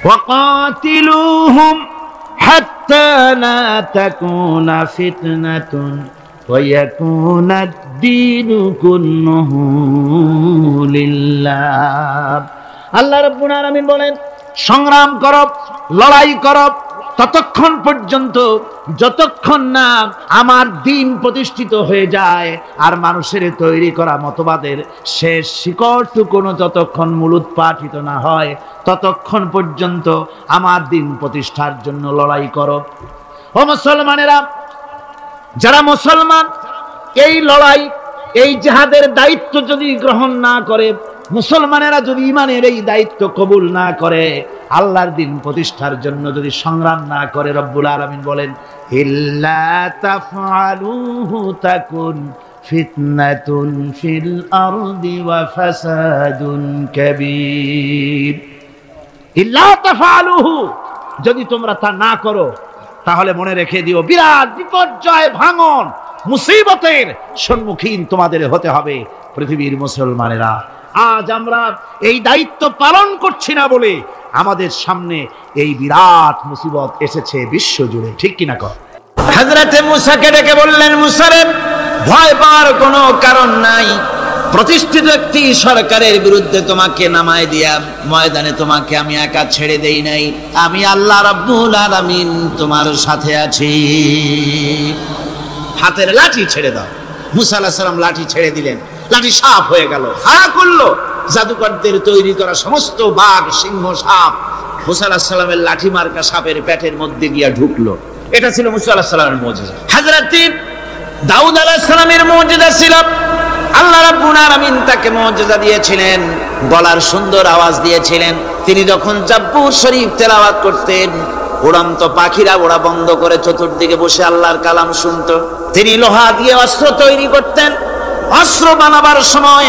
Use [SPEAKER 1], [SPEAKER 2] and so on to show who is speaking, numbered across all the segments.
[SPEAKER 1] وقاتلوهم حتى لا تكون فتنة ويكون الدين كله لله। আল্লাহ রাব্বুল আলামিন বলেন, সংগ্রাম করো, লড়াই করো ততক্ষণ পর্যন্ত যতক্ষণ না আমার দ্বীন প্রতিষ্ঠিত হয়ে যায় আর মানুষের তৈরি করা মতবাদের শেষ শিকড়টুকুনো যতক্ষণ মূলোৎপাটিত না হয় ততক্ষণ পর্যন্ত আমার দ্বীন প্রতিষ্ঠার জন্য লড়াই করো। ও মুসলমানেরা, যারা মুসলমান এই লড়াই, এই জিহাদের দায়িত্ব যদি গ্রহণ না করে, মুসলমানেরা যদি ঈমানের এই দায়িত্ব কবুল না করে, আল্লাহর দ্বীন প্রতিষ্ঠার জন্য যদি সংগ্রাম না করে, রব্বুল আলামিন বলেন, ইল্লা তাফআলুহু তাকুন ফিতনাতুন ফিল আরদি ওয়া ফাসাদুন কাবীর। ইল্লা তাফআলুহু, যদি তোমরা তা না করো তাহলে মনে রেখে দিও বিরাট বিপর্যয়, ভাঙন, মুসিবতের সম্মুখীন তোমাদের হতে হবে। পৃথিবীর মুসলমানেরা, আজ আমরা এই দায়িত্ব পালন করছি না বলে আমাদের সামনে এই বিরাট মুসিবত এসেছে বিশ্ব জুড়ে, ঠিক কিনা কর?
[SPEAKER 2] হযরতে মুসাকে ডেকে বললেন, মুসা রে, ভয় পাওয়ার কোনো কারণ নাই। প্রতিষ্ঠিত একটি সরকারের বিরুদ্ধে তোমাকে নামায় দিয়া ময়দানে তোমাকে আমি একা ছেড়ে দেই নাই। আমি আল্লাহ রাব্বুল আলামিন তোমার সাথে আছি। হাতের লাঠি ছেড়ে দাও। মুসা আলাইহিস সালাম লাঠি ছেড়ে দিলেন, লাঠি সাপ হয়ে গেল, হা করলো। জাদুকরদের তৈরি করা সমস্ত বাঘ, সিংহ, সাপ মুসা আলাইহিস সালামের লাঠি মার্কা সাপের পেটের মধ্যে গিয়া ঢুকলো। এটা ছিল মুসা আলাইহিস সালামের মুজিজা। হযরত দাউদ আলাইহিস সালামের মুজিজা ছিল, আল্লাহ রাব্বুল আলামিন তাকে মুজিজা দিয়েছিলেন, গলার সুন্দর আওয়াজ দিয়েছিলেন। তিনি যখন জাব্বুর শরীফ তেলাওয়াত করতেন, উড়ন্ত পাখিরা ওড়া বন্ধ করে চতুর্দিকে বসে আল্লাহর কালাম শুনতো। তিনি লোহা দিয়ে অস্ত্র তৈরি করতেন। অস্ত্র বানাবার সময়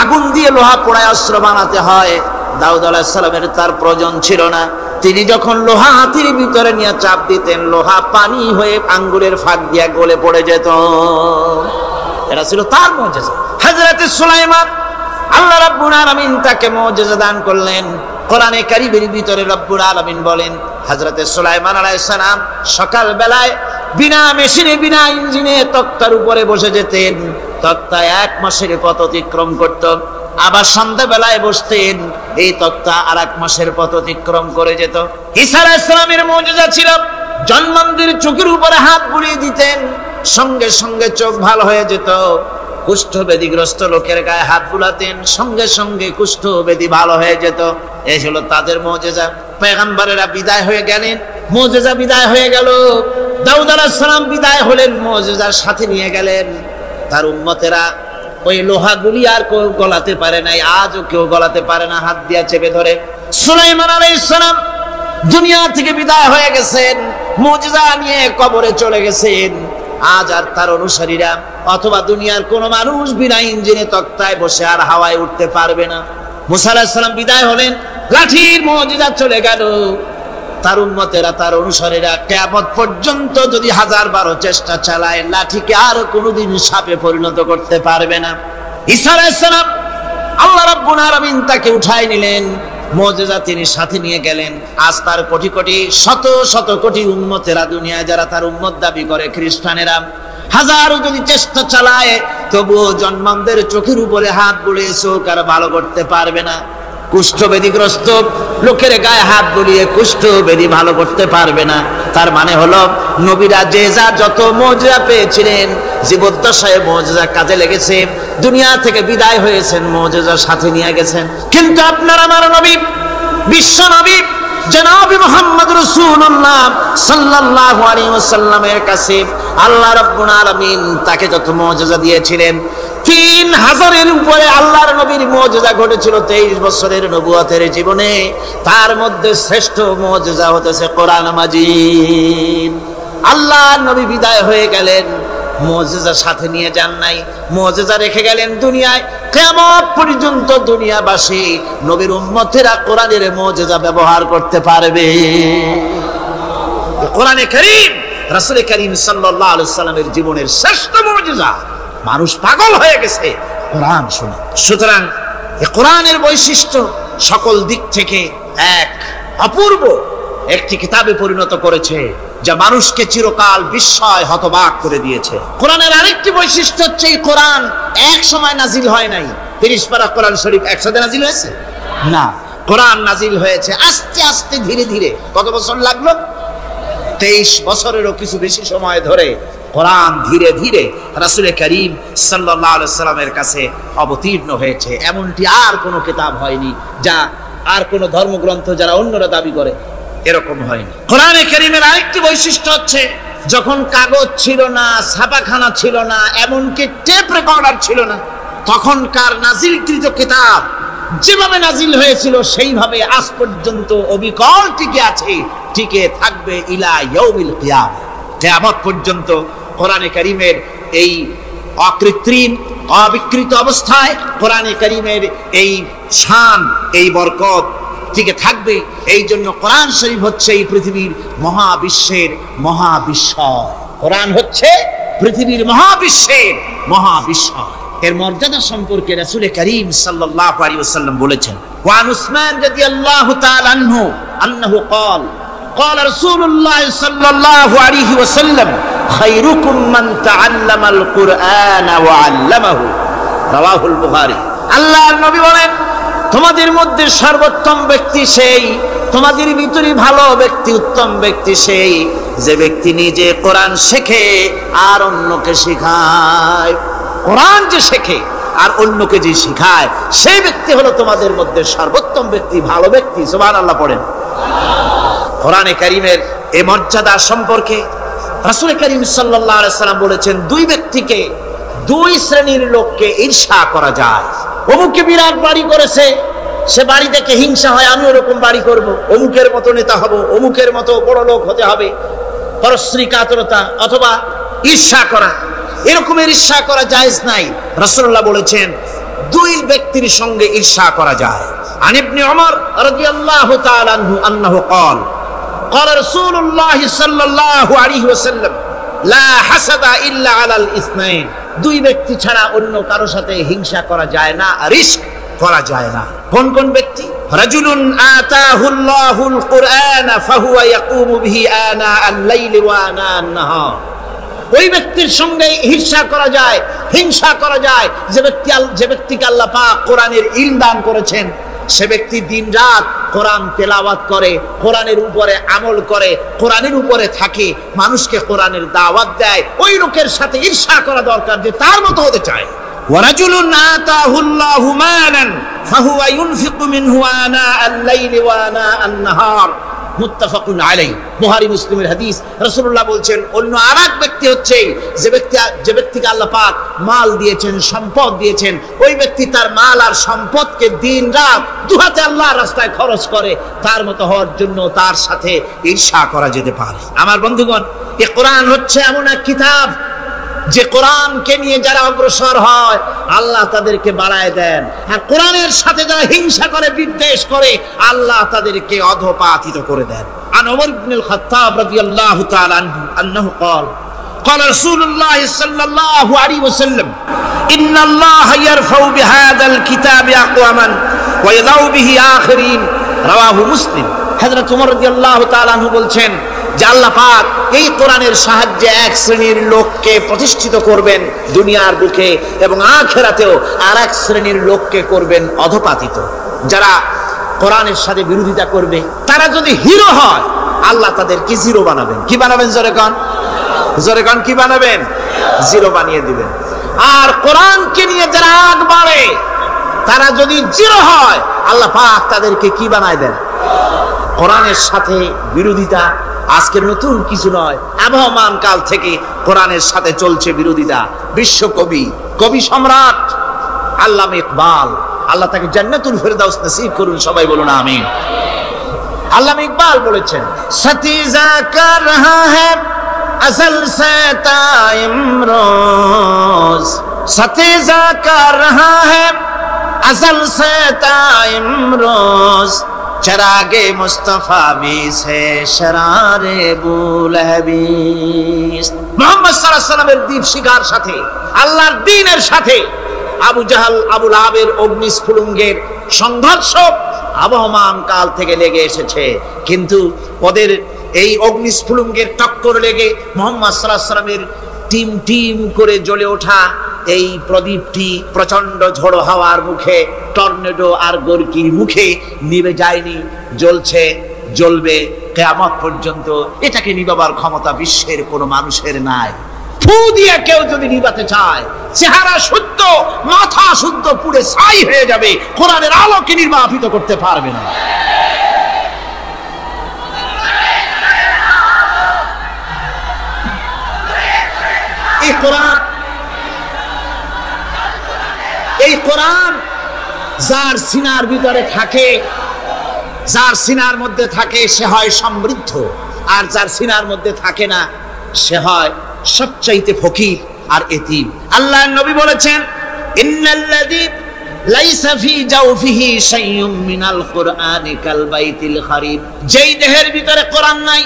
[SPEAKER 2] আগুন দিয়ে লোহা পোড়ায় অস্ত্র বানাতে হয়। দাউদ আলাইহিস সালামের তার প্রয়োজন ছিল না। তিনি যখন লোহা হাতির ভিতরে নিয়ে চাপ দিতেন, লোহা পানি হয়ে আঙ্গুলের ফাঁক দিয়ে গলে পড়ে যেত। এটা ছিল তার মুজিজা। হযরত সুলাইমান, আল্লাহ রাব্বুল আলামিন তাকে মুজিজা দান করলেন। কোরআনে কারীমের ভিতরে রব্বুল আলামিন বলেন, হযরত সুলাইমান আলাইহিস সালাম সকাল বেলায় বিনা মেশিনে, বিনা ইঞ্জিনে তক্তার উপরে বসে যেতেন। তক্তা 1 মাসের পথ অতিক্রম করত। আবার সন্ধ্যা বেলায় বসতেন, এই তক্তা আর 1 মাসের পথ অতিক্রম করে যেত। ঈসা আলাইহিস সালামের মুজিজা ছিল, জন্মান্ধের চোখের উপরে হাত বুলিয়ে দিতেন, সঙ্গে সঙ্গে চোখ ভালো হয়ে যেত। কুষ্ঠব্যাধিগ্রস্ত লোকের গায়ে হাত বুলাতেন, সঙ্গে সঙ্গে কুষ্ঠব্যাধি ভালো হয়ে যেত। এই হলো তাদের মুজিজা। পয়গম্বরেরা বিদায় হয়ে গেলেন, মুজিজা বিদায় হয়ে গেল। দাউদ আলাইহিস সালাম বিদায় হলেন, মুজিজার সাথে নিয়ে গেলেন। তার উম্মতেরা ওই লোহাগুলি আর কেউ গলাতে পারে নাই, আজও কেউ গলাতে পারে না, হাত দিয়া চেপে ধরে। সুলাইমান আলাইহিস সালাম দুনিয়া থেকে বিদায় হয়ে গেছেন, মুজিজা নিয়ে কবরে চলে গেছেন। আজ আর তার অনুসারীরা অথবা দুনিয়ার কোন মানুষ বিনা ইঞ্জিনে তক্তায় বসে আর হাওয়ায় উঠতে পারবে না। মুসা আলাইহিস সালাম বিদায় হলেন, লাঠির মুজিজা চলে গেল। তার উম্মতেরা, তার অনুসারীরা কিয়ামত পর্যন্ত যদি 1012 চেষ্টা চালায়, লাঠিকে আর কোনোদিন সাপে পরিণত করতে পারবে না। ঈসা আলাইহিস সালাম, আল্লাহ রাব্বুল আলামিন তাকে উঠায় নিলেন, মুজিজা তিনি সাথে নিয়ে গেলেন। আজ তার কোটি কোটি, শত শত কোটি উম্মতেরা দুনিয়ায় যারা তার উম্মত দাবি করে, খ্রিস্টানেরা হাজারো যদি চেষ্টা চালায়, তবুও জন্মান্ধের চোখের উপরে হাত বুলিয়ে চোখ আর ভালো করতে পারবে না। কুষ্ঠব্যাধিগ্রস্ত লোকের গায়ে হাত বুলিয়ে কুষ্ঠব্যাধি ভালো করতে পারবে না। তার মানে হলো, নবীরা যে যা যত মুজিজা পেয়েছিলেন, জীবদ্দশায় মুজিজা কাজে লেগেছে। দুনিয়া থেকে বিদায় হয়েছেন, মুজিজা সাথে নিয়ে গেছেন। কিন্তু আপনার আমার নবী, বিশ্ব নবী জনাব মুহাম্মদ রাসূলুল্লাহ সাল্লাল্লাহু আলাইহি ওয়াসাল্লামের কাছে আল্লাহ রাব্বুল আলামিন তাকে যত মুজিজা দিয়েছিলেন, 3000-এর উপরে আল্লাহর নবীর মুজিজা ঘটেছিল 23 বছরের নবুয়তের জীবনে। তার মধ্যে শ্রেষ্ঠ মুজিজা হতেছে কোরআন মাজিদ। আল্লাহর নবী বিদায় হয়ে গেলেন, মুজিজা সাথে নিয়ে যান নাই, মুজিজা রেখে গেলেন দুনিয়ায়। কিয়ামত পর্যন্ত দুনিয়াবাসী, নবীর উম্মতেরা কোরআনের মুজিজা ব্যবহার করতে পারবে। কোরআনে কারীম, রাসূল কারীম সাল্লাল্লাহু আলাইহি ওয়াসাল্লামের জীবনের শ্রেষ্ঠ মুজিজা। মানুষ পাগল হয়ে গেছে কোরআন শুনে। সুতরাং এই কোরআনের বৈশিষ্ট্য সকল দিক থেকে এক, অপূর্ব একটি কিতাবে পরিণত করেছে, যা মানুষকে চিরকাল বিস্ময় হতবাক করে দিয়েছে। কোরআনের আরেকটি বৈশিষ্ট্য হচ্ছে এই কোরআন এক সময় নাজিল হয় নাই। 30 পারা কোরআন শরীফ একসাথে নাজিল হয়েছে না, কোরআন নাজিল হয়েছে আস্তে আস্তে ধীরে ধীরে। কত বছর লাগলো? 23 বছরেরও কিছু বেশি সময় ধরে কোরআন ধীরে ধীরে রাসূল করিম সাল্লাল্লাহু আলাইহি সাল্লামের কাছে অবতীর্ণ হয়েছে। এমনটি আর কোনো কিতাব হয়নি, যা আর কোনো ধর্মগ্রন্থ যারা অন্যরা দাবি করে এরকম হয়নি। কোরআনে কারীমের আরেকটি বৈশিষ্ট্য হচ্ছে, যখন কাগজ ছিল না, ছাপাখানা ছিল না, এমনকি টেপ রেকর্ডার ছিল না, তখনকার নাজিলকৃত কিতাব যেভাবে নাজিল হয়েছিল সেইভাবে আজ পর্যন্ত অবিকল টিকে আছে, টিকে থাকবে ইলা ইয়াউমিল কিয়ামah। কিয়ামত পর্যন্ত কোরআনে কারীমের এই অকৃত্রিম অবিকৃত অবস্থায় কোরআনে কারীমের এই শান, এই বরকত টিকে থাকবে। এই জন্য কোরআন শরীফ হচ্ছে এই পৃথিবীর মহাবিশ্বের মহাবিস্ময়। কোরআন হচ্ছে পৃথিবীর মহাবিশ্বের মহাবিস্ময়। এর মর্যাদা সম্পর্কে রাসূল করিম সাল্লাল্লাহু আলাইহি ওয়াসাল্লাম বলেছেন, ওয়ান উসমান রাদিয়াল্লাহু তাআলা আনহু আন্নাহু ক্বাল قال رسول الله صلى الله عليه وسلم خيركم من تعلم القرآن وعلمه رواه البخاري। আল্লাহর নবী বলেন, তোমাদের মধ্যে সর্বোত্তম ব্যক্তি সেই, তোমাদের ভিতরে ভালো ব্যক্তি, উত্তম ব্যক্তি সেই যে ব্যক্তি নিজে কোরআন শেখে আর অন্যকে শেখায়। কোরআন যে শেখে আর অন্যকে যে শেখায়, সেই ব্যক্তি হলো তোমাদের মধ্যে সর্বোত্তম ব্যক্তি, ভালো ব্যক্তি। সুবহানাল্লাহ পড়েন। কোরআনে কারীমের এই মর্যাদা সম্পর্কে রাসূল করিম সাল্লাল্লাহু আলাইহি সাল্লাম বলেছেন, দুই ব্যক্তিকে, দুই শ্রেণীর লোককে ঈর্ষা করা যায়। অমুকে বিরাট বাড়ি করেছে, সে বাড়ি দেখে হিংসা হয়, আমি ওরকম বাড়ি করব, অমুকের মতো নেতা হব, অমুকের মতো বড় লোক হতে হবে। পরশ্রী কাতরতা অথবা ঈর্ষা করা, এরকমের ঈর্ষা করা জায়েজ নাই। রাসূলুল্লাহ বলেছেন, দুই ব্যক্তির সঙ্গে ঈর্ষা করা যায়। আন ইবনে ওমর রাদিয়াল্লাহু তাআলা আনহু আন্নাহু ক্বাল قال رسول الله صلى الله عليه وسلم لا حسد الا على الاثنين। দুই ব্যক্তি ছাড়া অন্য কারো সাথে হিংসা করা যায় না, রিস্ক করা যায় না। কোন কোন ব্যক্তি? রাজুলুন আতাহুল্লাহুল কুরআন ফাহুয়া ইয়াকুমু বিহি আনা আল-লাইলি ওয়া আনা আন-নাহার। ওই ব্যক্তির সঙ্গে ঈর্ষা করা যায়, হিংসা করা যায় যে ব্যক্তিকে আল্লাহ পাক কোরআনের ইলম দান করেছেন, সে ব্যক্তি দিন রাত কোরআন তেলাওয়াত করে, কোরআনের উপরে আমল করে, কোরআনের উপরে থাকে, মানুষকে কোরআনের দাওয়াত দেয়। ওই লোকের সাথে ঈর্ষা করা দরকার যে তার মতো হতে চায়। ওয়ারাজুলুন আতাহুল্লাহু মালান ফাহুয়া ইউনফিকু মিনহু আনা আল-লাইলি ওয়া আনা আন-নাহার। মুত্তাফাকুন আলাইহি, বুখারী মুসলিমের হাদিস। রাসূলুল্লাহ বলছেন, অন্য আরেক ব্যক্তি হচ্ছে যে ব্যক্তিকে আল্লাহ পাক মাল দিয়েছেন, সম্পদ দিয়েছেন, ওই ব্যক্তি তার মাল আর সম্পদকে দিন রাত দুহাতে আল্লাহর রাস্তায় খরচ করে। তার মতো হওয়ার জন্য তার সাথে ঈর্ষা করা যেতে পারে। আমার বন্ধুগণ, এই কোরআন হচ্ছে এমন এক কিতাব যে কোরআনকে নিয়ে যারা অগ্রসর হয় আল্লাহ তাদেরকে বাড়ায় দেন, আর কোরআনের সাথে যারা হিংসা করে, বিদ্বেষ করে, আল্লাহ তাদেরকে অধঃপাতিত করে দেন। আন ওমর ইবনুল খাত্তাব রাদিয়াল্লাহু তাআলা আনহু আন্নাহু ক্বাল قال رسول الله صلى الله عليه وسلم ان الله يرفع بهذا الكتاب اقواما ويضع به آخرين رواه مسلم। হযরত ওমর রাদিয়াল্লাহু তাআলা আনহু বলছেন যে আল্লাহ পাক এই কোরআনের সাহায্যে এক শ্রেণীর লোককে প্রতিষ্ঠিত করবেন দুনিয়ার বুকে, এবং আখিরাতেও আরেক শ্রেণীর লোককে করবেন অধঃপাতিত। যারা কোরআনের সাথে বিরোধিতা করবে, তারা যদি হিরো হয়, আল্লাহ তাদেরকে জিরো বানাবেন। কি বানাবেন? জোরে কোন কি বানাবেন? জিরো বানিয়ে দিবেন। আর কোরআনকে নিয়ে যারা আগ বাড়ে, তারা যদি জিরো হয়, আল্লাহ পাক তাদেরকে কি বানায় দেন? কোরআনের সাথে বিরোধিতা আজকের নতুন কিছু নয়, আবহমান কাল থেকে কোরআনের সাথে চলছে বিরোধিতা। বিশ্বকবি, কবি সম্রাট আল্লামা ইকবাল, আল্লাহ তাকে জান্নাতুল ফেরদাউস নসিব করুন, সবাই বলুন আমিন। আল্লামা ইকবাল বলেছেন, সতীজা কর রহা হ্যায় আসল সে তাইমরোজ, সতীজা কর রহা হ্যায় আসল সে তাইমরোজ, चरागे मुस्तफा में से शरारे बुलहबीस। মুহাম্মদ সাল্লাল্লাহু আলাইহি ওয়াসাল্লামের দ্বীপ শিখার সাথে, আল্লাহর দ্বীনের সাথে আবু জাহাল আবু লাহাবের অগ্নিস্ফুলিঙ্গের সংঘর্ষ আবহমান কাল থেকে লেগে এসেছে, কিন্তু ওদের এই অগ্নিস্ফুলিঙ্গের টক্কর লেগে মুহাম্মদ সাল্লাল্লাহু আলাইহি ওয়াসাল্লামের টিম টিম করে জ্বলে ওঠা এই প্রদীপটি প্রচন্ড ঝড়ো হাওয়ার মুখে, টর্নেডো আর গর্কির মুখে নিভে যায়নি, জ্বলছে, জ্বলবে কিয়ামত পর্যন্ত। এটাকে নিভাবার ক্ষমতা বিশ্বের কোনো মানুষের নাই। ফু দিয়ে কেউ যদি নিভাতে চায়, চেহারা শুদ্ধ, মাথা শুদ্ধ, পুড়ে ছাই হয়ে যাবে, কোরআনের আলোকে নির্বাপিত করতে পারবে না। এই কোরআন যার সিনার ভিতরে থাকে, যার সিনার মধ্যে থাকে সে হয় সমৃদ্ধ, আর যার সিনার মধ্যে থাকে না সে হয় সবচাইতে ফকির আর এতিম। আল্লাহর নবী বলেছেন, ইন্নাল্লাযী লাইসা ফি জাওফিহি শাইউম মিনাল কুরআনি কাল বাইতিল খারিব। যেই দেহের ভিতরে কোরআন নাই,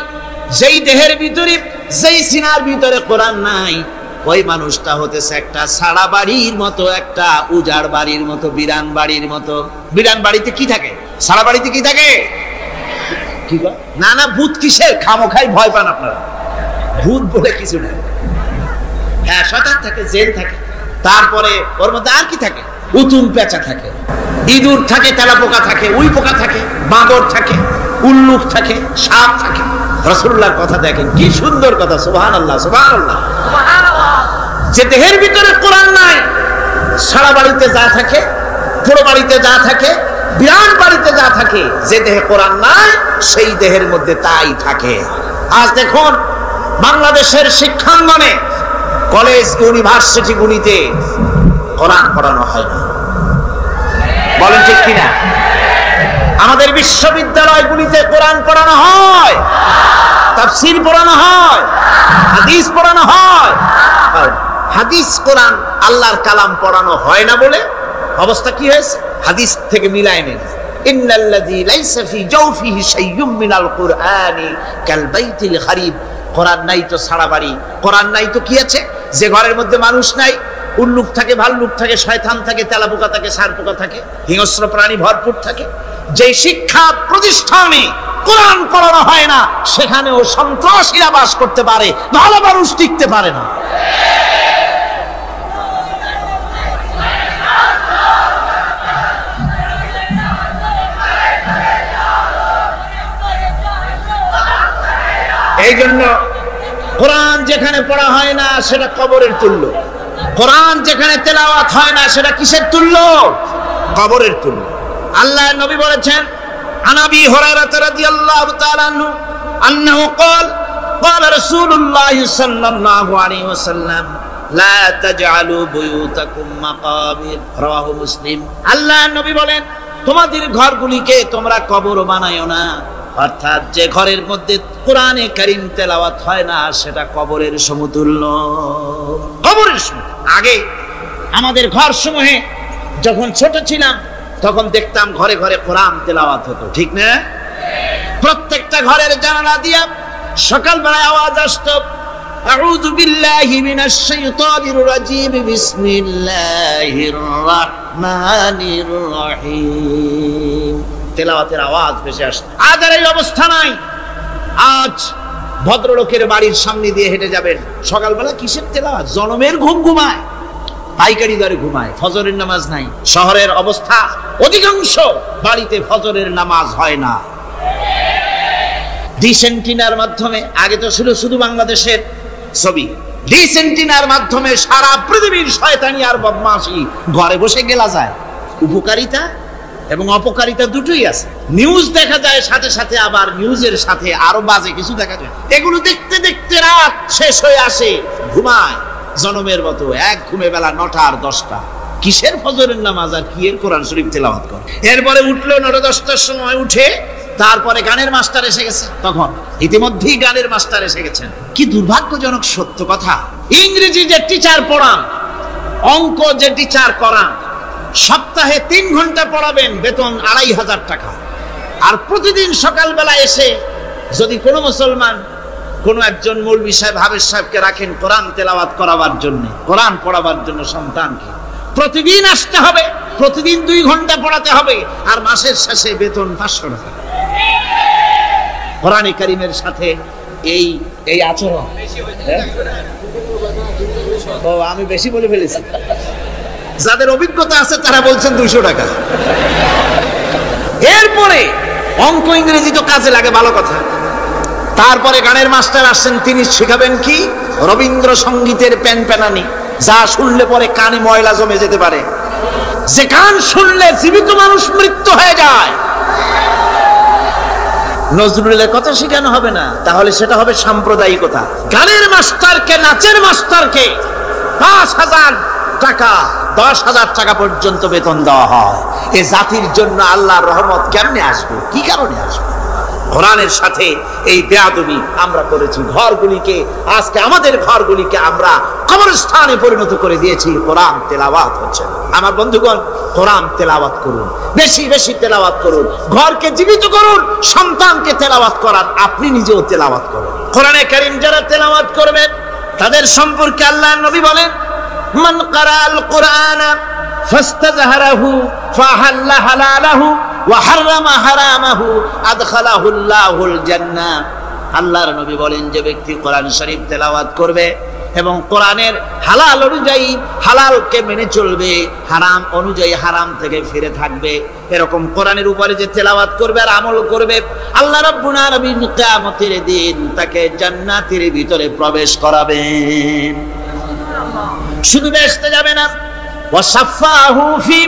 [SPEAKER 2] যেই দেহের ভিতরে, যেই সিনার ভিতরে কোরআন নাই, ওই মানুষটা হতেছে একটা সাড়া বাড়ির মতো, একটা উজাড় বাড়ির মতো, বিরান বাড়ির মতো। বিরান বাড়িতে কি থাকে? সাড়া বাড়িতে কি থাকে? কি কয়? না না, ভূত কিসের? খামোখাই ভয় পান আপনারা। ভূত বলে কিছু না। হ্যাঁ, শয়তান থাকে, জেল থাকে, তারপরে ওর মধ্যে আর কি থাকে? উতুম পেঁচা থাকে, ইঁদুর থাকে, তেলাপোকা থাকে, উই পোকা থাকে, বাঁদর থাকে, উল্লুক থাকে, সাপ থাকে। রাসূলুল্লাহর কথা দেখেন, কি সুন্দর কথা। সুবহানাল্লাহ, সুবহানাল্লাহ। যে দেহের ভিতরে কোরআন নাই, সারা বাড়িতে যা থাকে, পুরো বাড়িতে যা থাকে, বিরান বাড়িতে যা থাকে, যে দেহে কোরআন নাই সেই দেহের মধ্যে তাই থাকে। আজ দেখুন বাংলাদেশের শিক্ষাঙ্গনে, কলেজ, ইউনিভার্সিটি গুলিতে কোরআন পড়ানো হয় না। বলেন ঠিক কিনা? আমাদের বিশ্ববিদ্যালয়গুলিতে কোরআন পড়ানো হয়, তাফসীর পড়ানো হয়, হাদিস পড়ানো হয়। হাদিস, কোরআন, আল্লাহর কালাম পড়ানো হয় না বলে অবস্থা কি হয়েছে? হাদিস থেকে মিলায় নেন, ইন্নাল্লাযী লাইসা ফি জাওফিহি শাইউম মিনাল কুরআনি কাল বাইতিল খারিব। কোরআন নাই তো সারা বাড়ি, কোরআন নাই তো কি আছে? যে ঘরের মধ্যে মানুষ নাই, উল্লুক থাকে, ভাল্লুক থাকে, শয়তান থাকে, তেলাপোকা থাকে, সারপোকা থাকে, হিংস্র প্রাণী ভরপুর থাকে। যে শিক্ষা প্রতিষ্ঠানে কোরআন পড়ানো হয় না, সেখানেও সন্ত্রাসীরা বাস করতে পারে, ভালো মানুষ টিকতে পারে না। এই জন্য কোরআন যেখানে পড়া হয় না সেটা কবরের তুল্য, কোরআন যেখানে তেলাওয়াত হয় না সেটা কিসের তুল্য? কবরের তুল্য। আল্লাহর নবী বলেছেন, আনাবি হুরায়রা রাদিয়াল্লাহু তাআলা আনহু আন্নাহু ক্বাল ক্বালা রাসূলুল্লাহ সাল্লাল্লাহু আলাইহি ওয়াসাল্লাম লা তাজআলু বুয়ুতাকুম মাকাবির, রাওয়াহু মুসলিম। আল্লাহর নবী বলেন, তোমাদের ঘরগুলিকে তোমরা কবর বানায়ো না। অর্থাৎ যে ঘরের মধ্যে কোরআনে কারীম তেলাওয়াত হয় না সেটা কবরের সমতুল্য। কবরের সমতুল্য। আগে আমাদের ঘর সমূহে যখন ছোট ছিলাম তখন দেখতাম ঘরে ঘরে কোরআন তেলাওয়াত হতো, ঠিক না? প্রত্যেকটা ঘরের জানালা দিয়া সকালবেলায় আওয়াজ আসতো, আউযু বিল্লাহি মিনাশ শাইতানির রাজীম, বিসমিল্লাহির রাহমানির রহিম। তেলাওয়াতের আওয়াজ ভেসে আসতো। আজ আর এই অবস্থা নাই। আজ ভদ্রলোকের বাড়ির সামনে দিয়ে হেঁটে যাবেন, সকালবেলা কিসের তেলাওয়াত? জনমের ঘুম ঘুমায়, পাইকারি দরে ঘুমায়, ফজরের নামাজ নাই। শহরের অবস্থা, অধিকাংশ বাড়িতে ফজরের নামাজ হয় না। ডিসেন্টিনার মাধ্যমে, আগে তো ছিল শুধু বাংলাদেশের ছবি, ডিসেন্টিনার মাধ্যমে সারা পৃথিবীর শয়তানি আর বদমাশি ঘরে বসে গেলা যায়। উপকারিতা এবং অপকারিতা দুটোই আছে। নিউজ দেখা যায়, সাথে সাথে আবার নিউজের সাথে আরো বাজে কিছু দেখা যায়। এগুলো দেখতে দেখতে রাত শেষ হয়ে আসে, ঘুমায় জনমের মতো, এক ঘুমে বেলা 9টা আর 10টা। কিসের ফজরের নামাজ আর কি এর কোরআন শরীফ তেলাওয়াত করে। এরপরে উঠলো 9টা-10টার সময়, উঠে তারপরে গানের মাস্টার এসে গেছে। তখন ইতিমধ্যেই গানের মাস্টার এসে গেছেন। কি দুর্ভাগ্যজনক সত্য কথা, ইংরেজি যে টিচার পড়ান, অঙ্ক যে টিচার করান, সপ্তাহে 3 ঘন্টা পড়াবেন, বেতন 2500 টাকা। আর প্রতিদিন সকালবেলা এসে যদি কোনো মুসলমান, কোনো একজন মৌলভী সাহেব, হাফেজ সাহেবকে রাখেন কোরআন তেলাওয়াত করাবার জন্য, কোরআন পড়াবার জন্য সন্তানকে, প্রতিদিন আসতে হবে, প্রতিদিন 2 ঘন্টা পড়াতে হবে, আর মাসের শেষে বেতন 500 টাকা। কোরআনে কারীমের সাথে এই এই আচরণ। ও আমি বেশি বলে ফেলেছি। যাদের অভিজ্ঞতা আছে তারা বলছেন 200 টাকা। এরপরে অঙ্ক ইংরেজি তো কাজে লাগে, ভালো কথা। তারপরে গানের মাস্টার আসছেন, তিনি শেখাবেন কি? রবীন্দ্রসঙ্গীতের প্যানপ্যানানি, যা শুনলে পরে কানে ময়লা জমে যেতে পারে, যে গান শুনলে জীবিত মানুষ মৃত্যু হয়ে যায়। নজরুলের কথা শেখানো হবে না, তাহলে সেটা হবে সাম্প্রদায়িকতা। গানের মাস্টারকে, নাচের মাস্টারকে 5,000 টাকা, 10,000 টাকা পর্যন্ত বেতন দেওয়া হয়। এ জাতির জন্য আল্লাহর রহমত কেমনে আসবে? কি কারণে আসবে? কোরআনের সাথে এই বেয়াদবি আমরা করেছি। ঘরগুলিকে, আজকে আমাদের ঘরগুলিকে আমরা কবরস্থানে পরিণত করে দিয়েছি। কোরআন তেলাওয়াত হচ্ছে না। আমার বন্ধুগণ, কোরআন তেলাওয়াত করুন, বেশি বেশি তেলাওয়াত করুন, ঘরকে জীবিত করুন, সন্তানকে তেলাওয়াত করান, আপনি নিজেও তেলাওয়াত করুন। কোরআনে কারীম যারা তেলাওয়াত করবেন তাদের সম্পর্কে আল্লাহর নবী বলেন, মান কারাল কুরআনা ফাস্তাযহারাহু ফাহাল্লা হালালাহু ওয়া হারামা হারামাহু আদখালাহুল্লাহুল জান্নাহ। আল্লাহর নবী বলেন, যে ব্যক্তি কোরআন শরীফ তেলাওয়াত করবে এবং কোরআনের হালাল অনুযায়ী হালালকে মেনে চলবে, হারাম অনুযায়ী হারাম থেকে ফিরে থাকবে, এরকম কোরআনের উপরে যে তেলাওয়াত করবে আর আমল করবে, আল্লাহ রাব্বুল আলামিন কিয়ামতের দিন তাকে জান্নাতের ভিতরে প্রবেশ করাবেন। শুধু বেহেশতে যাবে না, ওয়াসাফাহু ফি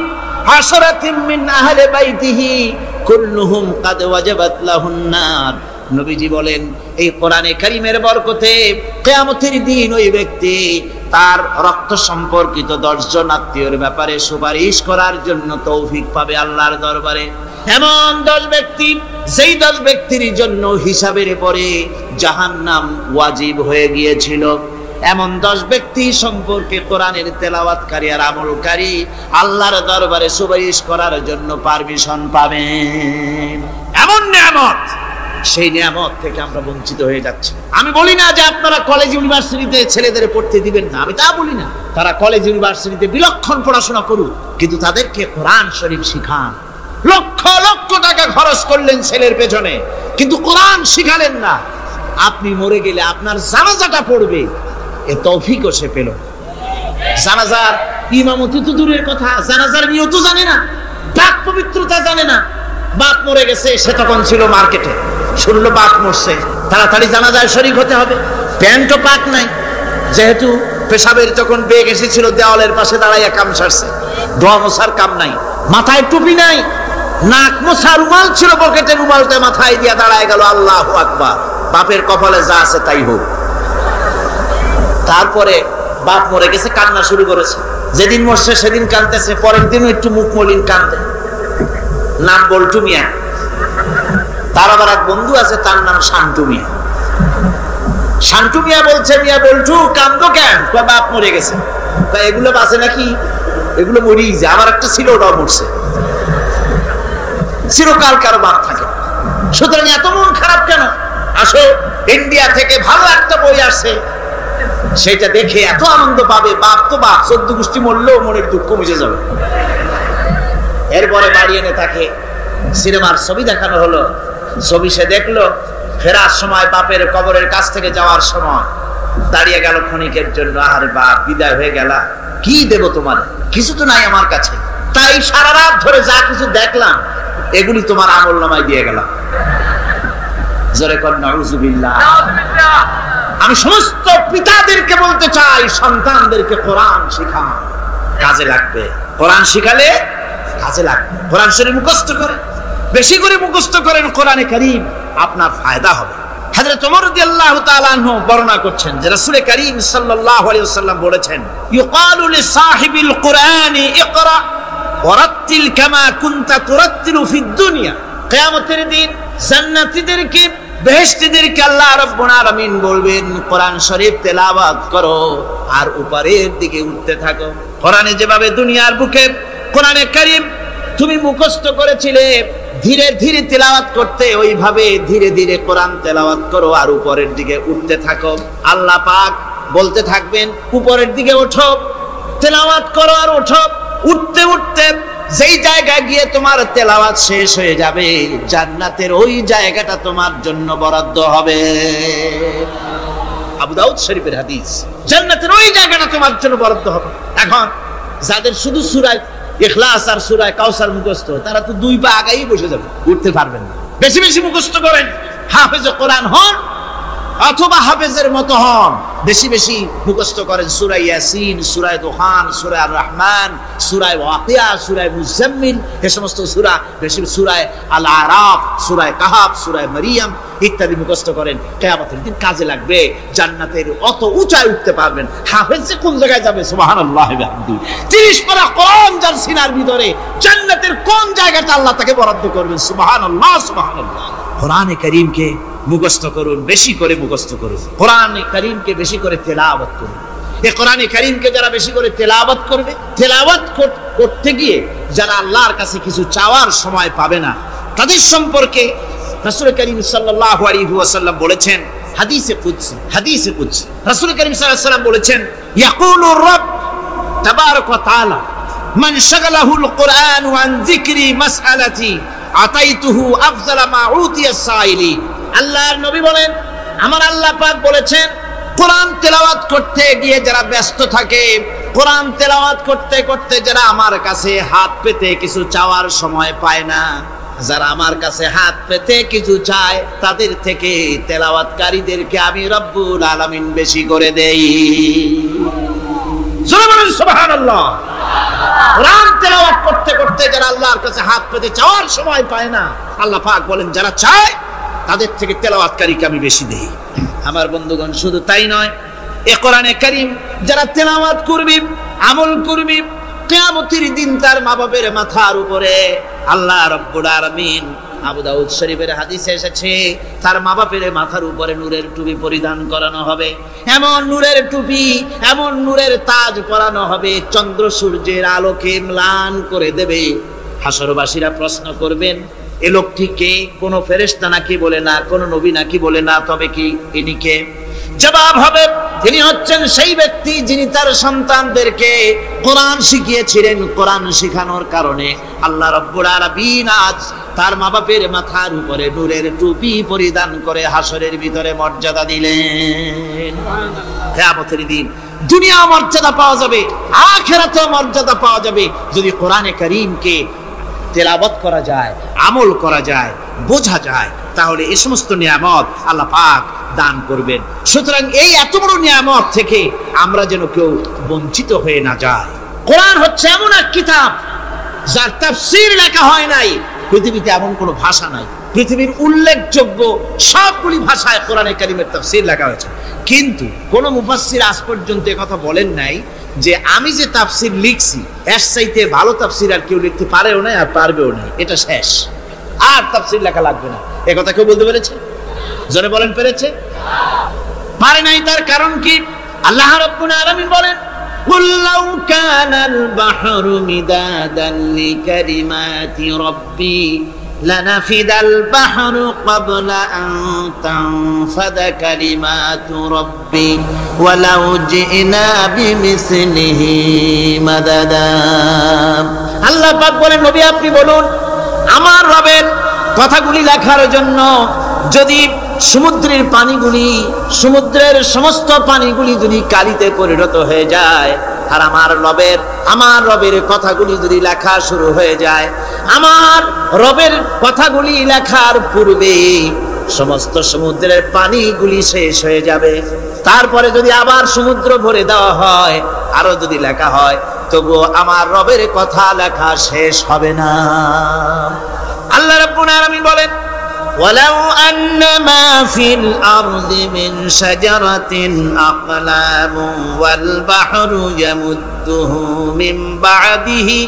[SPEAKER 2] আশরাতিন মিন আহলি বাইতিহি কুল্লুহুম কাদ ওয়াজাবাত লাহুন নার। নবীজি বলেন, এই কোরআনে কারীমের বরকতে কিয়ামতের দিন ওই ব্যক্তি তার রক্ত সম্পর্কিত 10 জন আত্মীয়ের ব্যাপারে সুপারিশ করার জন্য তৌফিক পাবে আল্লাহর দরবারে। এমন 10 ব্যক্তি, যেই 10 ব্যক্তির জন্য হিসাবের পরে জাহান্নাম ওয়াজিব হয়ে গিয়েছিল, এমন 10 ব্যক্তি সম্পর্কে কোরআনের তেলাওয়াতকারী আর আমলকারী আল্লাহর দরবারে সুপারিশ করার জন্য পারমিশন পাবেন। এমন নিয়ামত, সেই নিয়ামত থেকে আমরা বঞ্চিত হয়ে যাচ্ছি। আমি বলি না যে আপনারা কলেজ ইউনিভার্সিটিতে ছেলেদের পড়তে দিবেন না, আমি তা বলি না। তারা কলেজ ইউনিভার্সিটিতে বিলক্ষণ পড়াশোনা করুক, কিন্তু তাদেরকে কোরআন শরীফ শিখান। লক্ষ লক্ষ টাকা খরচ করলেন ছেলের পেছনে, কিন্তু কোরআন শিখালেন না। আপনি মরে গেলে আপনার জানাজাটা পড়বে, এ তৌফিকও সে পেল। জানাজার ইমামতি তো দূরের কথা, জানাজার নিয়ত জানে না, পাক পবিত্রতা জানে না। বাপ মরে গেছে, সে তখন ছিল মার্কেটে, শুনলো বাপ মরছে, তাড়াতাড়ি জানাজায় শরীক হতে হবে। প্যান্টও পাক নাই, যেহেতু পেশাবের যখন বেগ এসেছিল দেওয়ালের পাশে দাঁড়াইয়া কাম সারছে, দোয়া মোছার কাম নাই, মাথায় টুপি নাই, নাক মোছা রুমাল ছিল পকেটের, রুমালটা মাথায় দিয়া দাঁড়ায় গেল। আল্লাহু আকবার। বাপের কপালে যা আছে তাই হোক। তারপরে বাপ মরে গেছে, কান্না শুরু করেছে। যেদিন মরছে সেদিন কাঁদতেছে, পরের দিনও একটু মুখ মলিন কান্দে। নাম বল্টু মিয়া। তার আবার এক বন্ধু আছে, তার নাম শান্তু মিয়া। শান্তু মিয়া বলছে, মিয়া বল্টু কান্দো কেন? বাপ মরে গেছে। এগুলো বাঁচে নাকি? এগুলো মরেই যায়। আমার একটা ছিল, ওটাও মরছে। চিরকাল কারো বাপ থাকে, সুতরাং এত মন খারাপ কেন? আসো, ইন্ডিয়া থেকে ভালো একটা বই আসছে, সেটা দেখে এত আনন্দ পাবে। বাপ তো বাপ, 14 গোষ্ঠী মরলেও মনের দুঃখ মুছে যাবে। এরপরে বাড়ি এনে তাকে সিনেমার ছবি দেখানো হলো। ছবি সে দেখলো, ফেরার সময় বাপের কবরের কাছ থেকে যাওয়ার সময় দাঁড়িয়ে গেল ক্ষণিকের জন্য। আরে বাপ, বিদায় হয়ে গেলা, কি দেব তোমার? কিছু তো নাই আমার কাছে, তাই সারা রাত ধরে যা কিছু দেখলাম এগুলি তোমার আমলনামায় দিয়ে গেলাম। জোরে কর নাউযুবিল্লাহ। আমি সমস্ত পিতাদেরকে বলতে চাই, সন্তানদেরকে কোরআন শিখান, কাজে লাগবে। কোরআন শিখালে কাজে লাগবে। কোরআন শরীফ মুখস্থ করেন, বেশি করে মুখস্থ করেন কোরআনে কারীম, আপনার ফায়দা হবে। হযরত ওমর রাদিয়াল্লাহু তাআলা আনহু বর্ণনা করছেন যে রাসূল কারীম সাল্লাল্লাহু আলাইহি ওয়াসাল্লাম বলেছেন, ইউকালু লিসাহিবিল কুরআনি ইকরা ওয়ারাত্তিল কামা কুনতা তুরাত্তিলু ফিদ দুনিয়া। কিয়ামতের দিন জান্নাতীদেরকে, বেহেশতীদেরকে আল্লাহ রাব্বুল আলামিন বলবেন, কোরআন শরীফ তেলাওয়াত করো আর উপরের দিকে উঠতে থাকো। কোরআনে যেভাবে দুনিয়ার বুকে কোরআনে কারীম তুমি মুখস্থ করেছিলে, ধীরে ধীরে তেলাওয়াত করতে, ওইভাবে ধীরে ধীরে কোরআন তেলাওয়াত করো আর উপরের দিকে উঠতে থাকো। আল্লাহ পাক বলতে থাকবেন, উপরের দিকে ওঠো, তেলাওয়াত করো আর ওঠো। উঠতে উঠতে যেই জায়গায় গিয়ে তোমার তেলাওয়াত শেষ হয়ে যাবে, জান্নাতের ওই জায়গাটা তোমার জন্য বরাদ্দ হবে। আবু দাউদ শরীফের হাদিস, জান্নাতের ওই জায়গাটা তোমার জন্য বরাদ্দ হবে। এখন যাদের শুধু সূরা ইখলাস আর সূরা কাউসার মুখস্থ, তারা তো দুই পা আগাই বসে যাবে, উঠতে পারবেন না। বেশি বেশি মুখস্থ করেন, হাফেজে কোরআন হন অথবা হাফেজের মতো হন। বেশি বেশি মুখস্থ করেন সূরা ইয়াসিন, সূরা দুখান, সূরা আর রহমান, সূরা ওয়াকিয়া, সূরা মুজাম্মিল, এই সমস্ত সূরা, বেশি সূরা আল আরাফ, সূরা কাহাফ, সূরা মারিয়াম ইত্যাদি মুখস্থ করেন। কিয়ামতের দিন কাজে লাগবে, জান্নাতের অত উঁচায় উঠতে পারবেন। হাফেজ যে কোন জায়গায় যাবে, সুবহানাল্লাহি ওয়া বিহামদিহি, 30 পারা কোরআন যার সিনার ভিতরে, জান্নাতের কোন জায়গাটা আল্লাহ তাকে বরাদ্দ করবেন। সুবহানাল্লাহ, সুবহানাল্লাহ। কোরআনে কারীমকে মুখস্থ করুন, বেশি করে মুখস্থ করুন। কোরআনে কারীমকে বেশি করে তেলাওয়াত করুন। এই কোরআনে কারীমকে যারা বেশি করে তেলাওয়াত করবে, তেলাওয়াত করতে গিয়ে যারা আল্লাহর কাছে কিছু চাওয়ার সময় পাবে না, তাদের সম্পর্কে রাসূল করিম সাল্লাল্লাহু আলাইহি ওয়াসাল্লাম বলেছেন হাদিসে কুদসি, হাদিসে কুদসি রাসূল করিম সাল্লাল্লাহু আলাইহি ওয়াসাল্লাম বলেছেন, ইয়াকুলু রাব তাবারাক ওয়া তাআলা মান শাগালাহুল কুরআন আন যিকরি মাসআলাতি আতাইতুহু আফজালা মা উতিয়াস সাইলি। আল্লাহর নবী বলেন, আমার আল্লাহ পাক বলেছেন, কোরআন তেলাওয়াত করতে গিয়ে যারা ব্যস্ত থাকে, কোরআন তেলাওয়াত করতে করতে যারা আমার কাছে হাত পেতে কিছু চাওয়ার সময় পায় না, যারা আমার কাছে হাত পেতে কিছু চায়, তাদের থেকে তেলাওয়াতকারীদেরকে আমি রব্বুল আলামিন বেশি করে দেই। জোরে বলেন সুবহানাল্লাহ। কোরআন তেলাওয়াত করতে করতে যারা আল্লাহর কাছে হাত পেতে চাওয়ার সময় পায় না, আল্লাহ পাক বলেন যারা চায় তাদের থেকে তেলাওয়াতকারীকে আমি বেশি দেই। আমার বন্ধুগণ, শুধু তাই নয়, এই কোরআনে কারীম যারা তেলাওয়াত করবে, আমল করবে, কিয়ামতের দিন তার মা বাবার মাথার উপরে আল্লাহ রাব্বুল আলামিন, আবু দাউদ শরীফের হাদিসে এসেছে, তার মা বাপের মাথার উপরে নূরের টুপি পরিধান করানো হবে। এমন নূরের টুপি, এমন নূরের তাজ পরানো হবে, চন্দ্র সূর্যের আলোকে ম্লান করে দেবে। হাসরবাসীরা প্রশ্ন করবেন, এ লোকটি কে? কোন ফেরেশতা নাকি বলে না, কোন নবী নাকি বলে না, তবে কি ইনি কে? জবাব হবে, তিনি হচ্ছেন সেই ব্যক্তি যিনি তার সন্তানদেরকে কোরআন শিখিয়েছিলেন। কোরআন শিখানোর কারণে আল্লাহ রাব্বুল আলামিন আজ তার মা বাপের মাথার উপরে নূরের টুপি পরিধান করে হাসরের ভিতরে মর্যাদা দিলেন। কিয়ামতের দিন দুনিয়া মর্যাদা পাওয়া যাবে, আখিরাতেও মর্যাদা পাওয়া যাবে যদি কোরআনে কারীমকে তেলাওয়াত করা যায়, আমল করা যায়, বোঝা যায়, তাহলে এই সমস্ত নিয়ামত আল্লাহ পাক দান করবেন। সুতরাং এই এত বড় নিয়ামত থেকে আমরা যেন কেউ বঞ্চিত হয়ে না যায়। কোরআন হচ্ছে এমন এক কিতাব যার তাফসীর লেখা হয় নাই। পৃথিবীতে এমন কোনো ভাষা নাই, পৃথিবীর উল্লেখযোগ্য সবগুলি ভাষায় কোরআনে কারীমের তাফসীর লেখা হয়েছে, কিন্তু কোন মুফাসসির আজ পর্যন্ত কথা বলেন নাই যে আমি যে তাফসীর লিখছি এর চাইতে ভালো তাফসীর আর কেউ লিখতে পারেও না আর পারবেও না, এটা শেষ, আর তাফসীর লেখা লাগবে না। এ কথা কেউ বলতে পেরেছে? জোরে বলেন, পেরেছে? পারে নাই। তার কারণ কি? আল্লাহ রাব্বুল আলামিন বলেন, কুল লাউ কানাল বাহরু মিদাদান লিকালিমাতি রাব্বি লানাফিদাল বাহরু ক্বাবলা আন তানফাদা কালিমাতু রাব্বি ওয়ালাউ জিনা বিমিসলিহি মাদাদা। আল্লাহ পাক বলেন, নবী আপনি বলুন, আমার রবের কথাগুলি লেখার জন্য যদি সমুদ্রের পানিগুলি, সমুদ্রের সমস্ত পানিগুলি যদি কালিতে পরিণত হয়ে যায়, আর আমার রবের কথাগুলি যদি লেখা শুরু হয়ে যায়, আমার রবের কথাগুলি লেখার পূর্বে সমস্ত সমুদ্রের পানিগুলি শেষ হয়ে যাবে। তারপরে যদি আবার সমুদ্র ভরে দেওয়া হয়, আরো যদি লেখা হয়, তবুও আমার রবের কথা লেখা শেষ হবে না। আল্লাহ রাব্বুল আলামিন বলেন, ওয়ালাউ আন্না মা ফিল আরদি মিন শাজারাতিন আকলামু ওয়াল বাহরু ইয়ামুদ্দুহু মিন বা'দিহি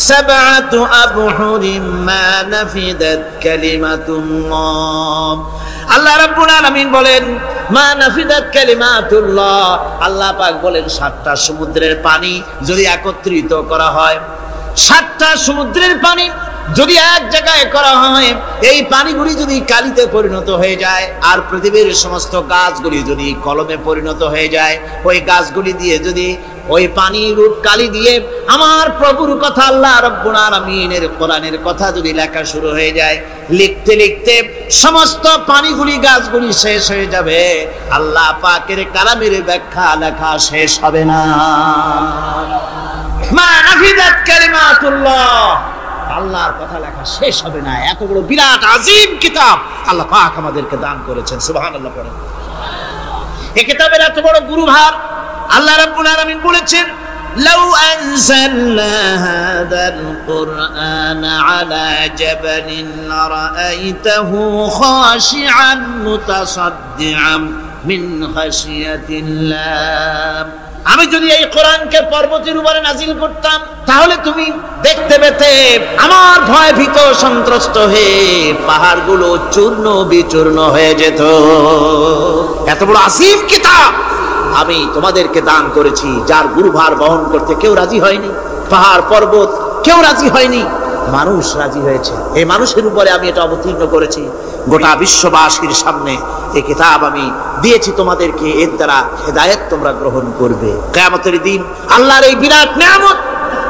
[SPEAKER 2] সাবআতু আবহুরিন মা নাফিদাত কালিমাতুল্লাহ। আল্লাহ রাব্বুল আলামিন বলেন, মা নাফিদাত কালিমাতুল্লাহ। আল্লাহ পাক বলেন, 7টা সমুদ্রের পানি যদি একত্রিত করা হয়, 7টা সমুদ্রের পানি যদি এক জায়গায় করা হয়, এই পানিগুলি যদি কালিতে পরিণত হয়ে যায়, আর পৃথিবীর সমস্ত গাছগুলি যদি কলমে পরিণত হয়ে যায়, ওই গাছগুলি দিয়ে যদি ওই পানির কালি দিয়ে আমার প্রভুর কথা, আল্লাহ রাব্বুল আলামিনের কোরআনের কথা যদি লেখা শুরু হয়ে যায়, লিখতে লিখতে সমস্ত পানিগুলি গাছগুলি শেষ হয়ে যাবে, আল্লাহ পাকের কালামের ব্যাখ্যা লেখা শেষ হবে না। মা নাফিদাত কালিমাতুল্লাহ, আল্লাহর কথা লেখা শেষ হবে না। এত বড় বিরাট আযীম কিতাব আল্লাহ পাক আমাদেরকে দান করেছেন, সুবহানাল্লাহ পড়েন। এই কিতাবের এত বড় গুরুভার আল্লাহ রাব্বুল আলামিন বলেছেন, লাউ আনজালনা হাযাল কুরআন আলা জাবালিন লারাআইতাহু খাশিআন মুতাসাদ্দিআন মিন খাশিয়াতিল্লাহ। আমি যদি এই কোরআনকে পর্বতের উপরে নাজিল করতাম, তাহলে তুমি দেখতে পেতে আমার ভয় ভীত সন্ত্রস্ত হয়ে পাহাড়গুলো চূর্ণ বিচূর্ণ হয়ে যেত। এত বড় আযীম কিতাব আমি তোমাদেরকে দান করেছি, যার গুরুভার বহন করতে কেউ রাজি হয়নি, পাহাড় পর্বত কেউ রাজি হয়নি, মানুষ রাজি হয়েছে। এই মানুষের উপরে আমি এটা অবতীর্ণ করেছি, গোটা বিশ্ববাসীর সামনে এই কিতাব আমি দিয়েছি তোমাদেরকে, এর দ্বারা হেদায়েত তোমরা গ্রহণ করবে। কিয়ামতের দিন আল্লাহর এই বিরাট নিয়ামত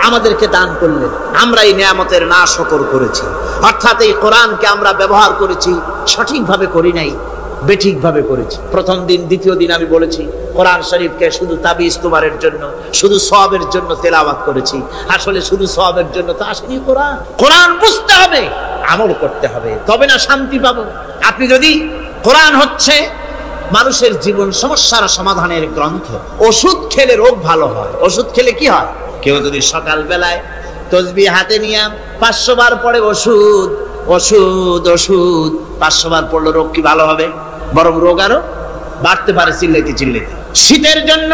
[SPEAKER 2] আমাদেরকে দান করলেন, আমরা এই নিয়ামতের নাশকর করেছি, অর্থাৎ এই কোরআনকে আমরা ব্যবহার করেছি সঠিকভাবে করি নাই, বেঠিকভাবে করেছি। প্রথম দিন দ্বিতীয় দিন আমি বলেছি কোরআন শরীফকে শুধু তাবিজ তোমারের জন্য, শুধু সওয়াবের জন্য তেলাওয়াত করেছি। আসলে শুধু সওয়াবের জন্য তো আসেনি কোরআন। কোরআন বুঝতে হবে, আমল করতে হবে, তবে না শান্তি পাবো। আপনি যদি কোরআন হচ্ছে মানুষের জীবন সমস্যার সমাধানের গ্রন্থ, ওষুধ খেলে রোগ ভালো হয়। ওষুধ খেলে কি হয়? কেউ যদি সকাল বেলায় তসবিহ হাতে নিয়ে 500 বার পড়ে ওষুধ ওষুধ ওষুধ, 500 বার পড়লে রোগ কি ভালো হবে? বরং রোগ আরো বাড়তে পারে চিল্লাইতে চিল্লাইতে। শীতের জন্য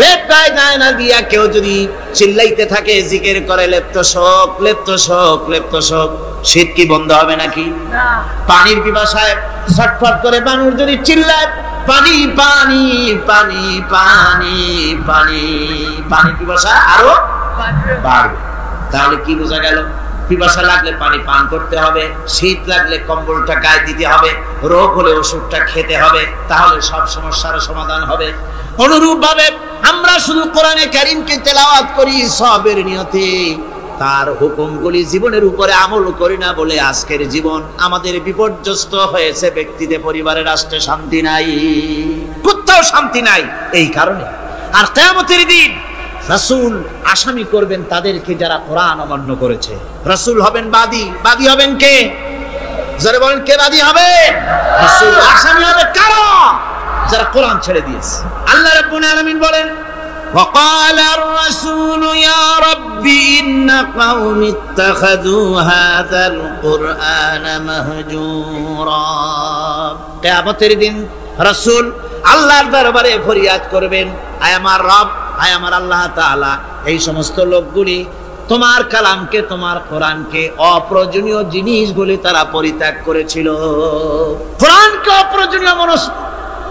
[SPEAKER 2] লেপ গায়ে গায়ে না দিয়া কেউ যদি চিল্লাইতে থাকে, জিকির করে লেপ্ত শোক লেপ্ত শোক লেপ্ত শোক, শীত কি বন্ধ হবে নাকি? পানির পিপাসায় ছটফট করে মানুষ যদি চিল্লায় পানি পানি পানি পানি পানি, পানির পিপাসা আরো বাড়বে। তাহলে কি বোঝা গেল? পিপাসা লাগলে পানি পান করতে হবে, শীত লাগলে কম্বলটা গায়ে দিতে হবে, রোগ হলে ওষুধটা খেতে হবে, তাহলে সব সমস্যার সমাধান হবে। অনুরূপ ভাবে আমরা শুধু কোরআনে কারীমকে তেলাওয়াত করি সওয়াবের নিয়তে, তার হুকুমগুলি জীবনের উপরে আমল করি না বলে আজকের জীবন আমাদের বিপর্যস্ত হয়েছে। ব্যক্তিতে, পরিবারে, রাষ্ট্রে শান্তি নাই, কোথাও শান্তি নাই এই কারণে। আর কিয়ামতের দিন রাসূল আসামি করবেন তাদেরকে যারা কোরআন অমান্য করেছে। রাসূল হবেন বাদী। বাদী হবেন কে? যারা বলেন কে বাদী হবে? রাসূল। আসামি হবে কারা? যারা কোরআন ছেড়ে দিয়েছে। আল্লাহ রাব্বুল আলামিন বলেন, وقال الرسول يا رب إن قومي اتخذوا هذا القرآن مهجورا। কিয়ামতের দিন রাসূল আল্লাহর দরবারে ফরিয়াদ করবেন, আয় আমার রব, আয় আমার আল্লাহ তাআলা, এই সমস্ত লোকগুলি তোমার কালামকে, তোমার কোরআনকে অপ্রয়োজনীয় জিনিসগুলি তারা পরিত্যাগ করেছিল। কোরআনকে অপ্রয়োজনীয়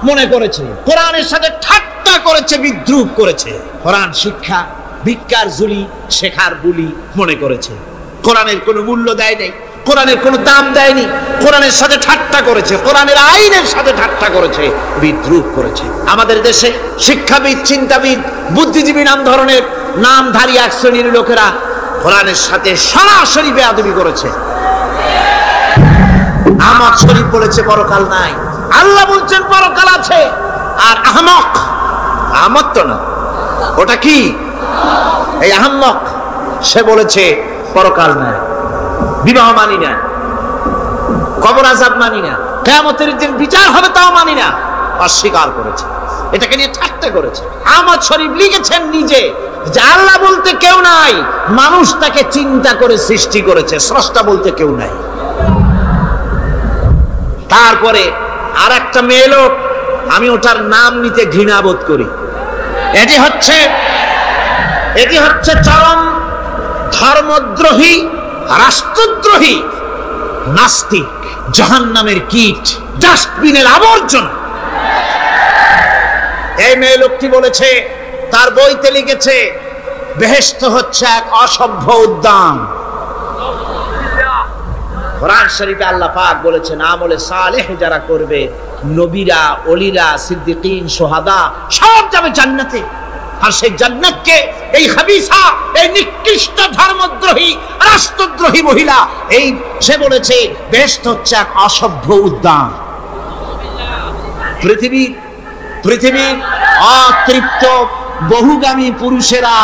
[SPEAKER 2] মনে করেছে, কোরআনের সাথে ঠাট্টা করেছে, বিদ্রুপ করেছে, কোরআন শিক্ষা ভিক্ষার ঝুলি, শেখার বুলি মনে করেছে, কোরআনের কোনো মূল্য দেয় নাই, কোরআনের কোনো দাম দেয়নি, কোরআনের সাথে ঠাট্টা করেছে, কোরআনের আইনের সাথে ঠাট্টা করেছে, বিদ্রুপ করেছে। আমাদের দেশে শিক্ষাবিদ, চিন্তাবিদ, বুদ্ধিজীবী নাম ধরনের নামধারী এক শ্রেণীর লোকেরা কোরআনের সাথে সরাসরি বেয়াদবি করেছে। আহমদ শরীফ বলেছে পরকাল নাই, আল্লাহ বলছেন পরকাল আছে। আর আহমক, আহমদ তো না, ওটা কি? এই আহমক, সে বলেছে পরকাল নাই, বিবাহ মানি না, কবর আযাব মানি না, কিয়ামতের দিন বিচার হবে তাও মানি না, অস্বীকার করেছে। এটাকে নিয়ে ঠাট্টা করেছে। আহমদ শরীফ লিখেছেন নিজে যে আল্লাহ বলতে কেউ নাই, মানুষ তাকে চিন্তা করে সৃষ্টি করেছে, স্রষ্টা বলতে কেউ নাই। তারপরে আর একটা মেয়ে লোক, আমি ওটার নাম নিতে ঘৃণা বোধ করি, এটি হচ্ছে চরম ধর্মদ্রোহী, রাষ্ট্রদ্রোহী, নাস্তিক, জাহান্নামের কীট, ডাস্টবিনের আবর্জনা। এই মেয়ে লোকটি বলেছে, তার বইতে লিখেছে বেহেশত হচ্ছে এক অসভ্য উদ্যান। কোরআন শরীফে আল্লাহ পাক বলেছেন আমলে সালেহ যারা করবে, নবীরা, ওলিরা, সিদ্দিকিন, শুহাদা সব যাবে জান্নাতে। আর সেই জান্নাতকে এই হাবিসা, এই নিকৃষ্ট ধর্মদ্রোহী, রাষ্ট্রদ্রোহী মহিলা, এই সে বলেছে বেহেশত হচ্ছে এক অসভ্য উদ্যান। পৃথিবীর অতৃপ্ত বহুগামী পুরুষেরা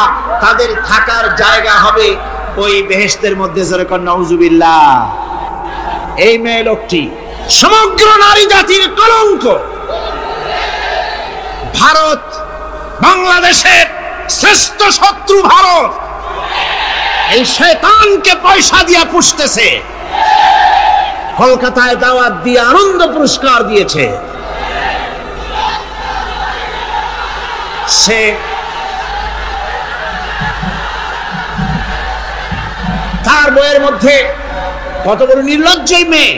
[SPEAKER 2] তাদের থাকার জায়গা হবে ওই বেহেশতের মধ্যে। যেরকম নাউজুবিল্লাহ। এই মেয়ে লোকটি সমগ্র নারী জাতির কলঙ্ক। ভারত বাংলাদেশের শ্রেষ্ঠ শত্রু ভারত এই শয়তানকে পয়সা দিয়ে পুষতেছে। কলকাতায় দাওয়াত দিয়ে আনন্দ পুরস্কার দিয়েছে। সে তার বইয়ের মধ্যে কত বড় নির্লজ্জই মেয়ে,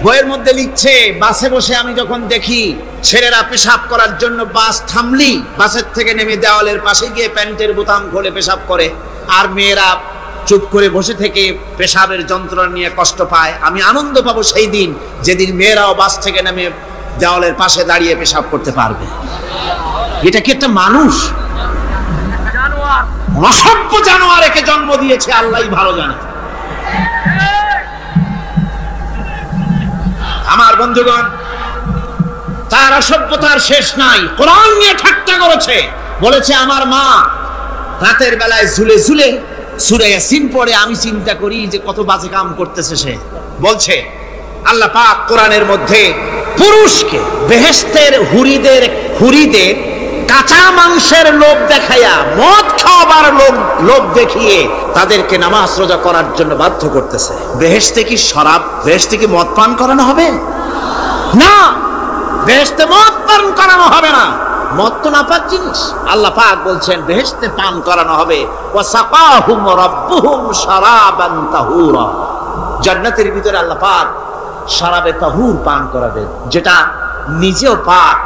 [SPEAKER 2] বইয়ের মধ্যে লিখছে বাসে বসে আমি যখন দেখি ছেলেরা পেশাব করার জন্য বাস থামলি বাসের থেকে নেমে দেওয়ালের পাশে গিয়ে প্যান্টের বোতাম খুলে পেশাব করে, আর মেয়েরা চুপ করে বসে থেকে পেশাবের যন্ত্রণা নিয়ে কষ্ট পায়, আমি আনন্দ পাবো সেই দিন যেদিন মেয়েরাও বাস থেকে নেমে দেওয়ালের পাশে দাঁড়িয়ে পেশাব করতে পারবে। এটা কি একটা মানুষ? অসভ্য জানোয়ার একে জন্ম দিয়েছে, আল্লাহই ভালো জানে। আমার বন্ধুগণ, তার অসভ্যতার শেষ নাই। কোরআন নিয়ে ঠাট্টা করেছে, বলেছে আমার মা রাতের বেলায় ঝুলে ঝুলে সূরা ইয়াসিন পড়ে, আমি চিন্তা করি যে কত বাজে কাম করতেছে সে। বলছে আল্লাহ পাক কোরআনের মধ্যে পুরুষকে বেহেশতের হুরিদের কাঁচা মাংসের লোভ দেখাইয়া, মদ খাওয়াবার লোভ দেখিয়ে তাদেরকে নামাজ রোজা করার জন্য বাধ্য করতেছে। বেহেশতে কি শরাব, বেহেশতে কি মদ পান করানো হবে? না, বেহেশতে মদ পান করানো হবে না। মদ তো নাপাক জিনিস। আল্লাহ পাক বলছেন বেহেশতে পান করানো হবে। ওয়া সাকাহুম রাব্বুহুম শারাবান তাহুরা। জান্নাতের ভিতরে আল্লাহ পাক শরাবে তাহুর পান করাবেন, যেটা নিজেও পাক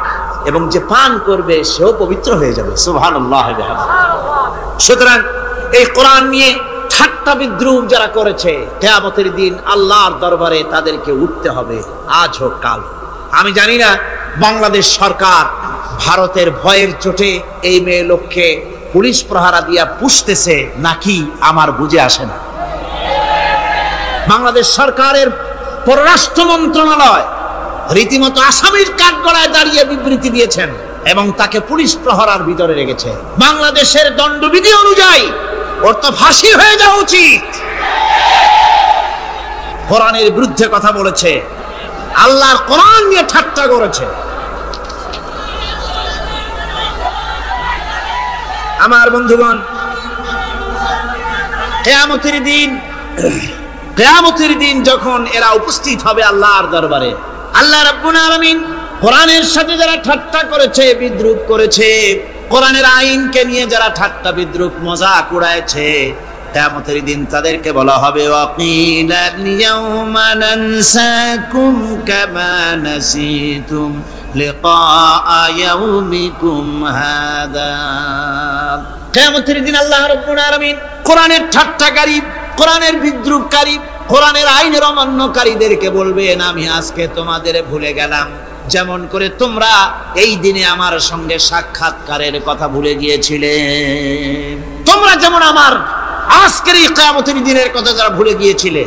[SPEAKER 2] এবং যে পান করবে সেও পবিত্র হয়ে যাবে। সুবহানাল্লাহ। সুতরাং এই কোরআন নিয়ে ঠাট্টা বিদ্রুপ যারা করেছে, কিয়ামতের দিন আল্লাহর দরবারে তাদেরকে উঠতে হবে, আজ হোক কাল। আমি জানি না বাংলাদেশ সরকার ভারতের ভয়ের চোটে এই মেয়ে লোককে পুলিশ প্রহারা দিয়া পুষতেছে নাকি আমার বুঝে আসে না। বাংলাদেশ সরকারের পররাষ্ট্র মন্ত্রণালয় রীতিমতো আসামির কাঠগড়ায় দাঁড়িয়ে বিবৃতি দিয়েছেন এবং তাকে পুলিশ প্রহরার ভিতরে রেখেছে। বাংলাদেশের দণ্ডবিধি অনুযায়ী ওর তো ফাঁসি হয়ে যাওয়া উচিত। কোরআনের বিরুদ্ধে কথা বলেছে, আল্লাহর কোরআন নিয়ে ঠাট্টা করেছে। আমার বন্ধুগণ, কিয়ামতের দিন যখন এরা উপস্থিত হবে আল্লাহর দরবারে, আল্লাহ রাব্বুল আলামিন কোরআনের সাথে যারা ঠাট্টা করেছে, বিদ্রুপ করেছে, কোরআনের আইনকে নিয়ে যারা ঠাট্টা বিদ্রুপ মজাক উড়াইছে, কিয়ামতের দিন তাদেরকে বলা হবে ওয়াকিলাল ইয়াউমা নানসাকুম কামা নাসিতুম লিকা ইয়াউমিকুম হাদা। কিয়ামতের দিন আল্লাহ রাব্বুল আলামিন কোরআনের ঠাট্টাকারী, কোরআনের বিদ্রুপকারী, কোরআনের আইনের অমান্যকারীদেরকে বলবেন আমি আজকে তোমাদের ভুলে গেলাম, যেমন করে তোমরা এই দিনে আমার সঙ্গে সাক্ষাৎকারের কথা ভুলে গিয়েছিলে। তোমরা যেমন আমার আজকের এই কিয়ামতের দিনের কথা যারা ভুলে গিয়েছিলে,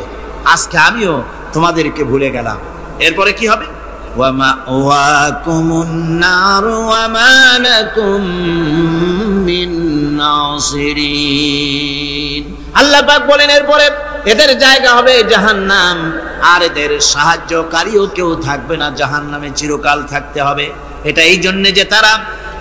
[SPEAKER 2] আজকে আমিও তোমাদেরকে ভুলে গেলাম। এরপরে কি হবে? ওয়া মাওয়াকুমুন নার ওয়া মা লাকুম মিন নাসিরিন। আল্লাহ পাক বলেন এরপরে এদের জায়গা হবে জাহান্নাম, আর এদের সাহায্যকারীও কেউ থাকবে না, জাহান্নামে চিরকাল থাকতে হবে। এটা এই জন্য যে তারা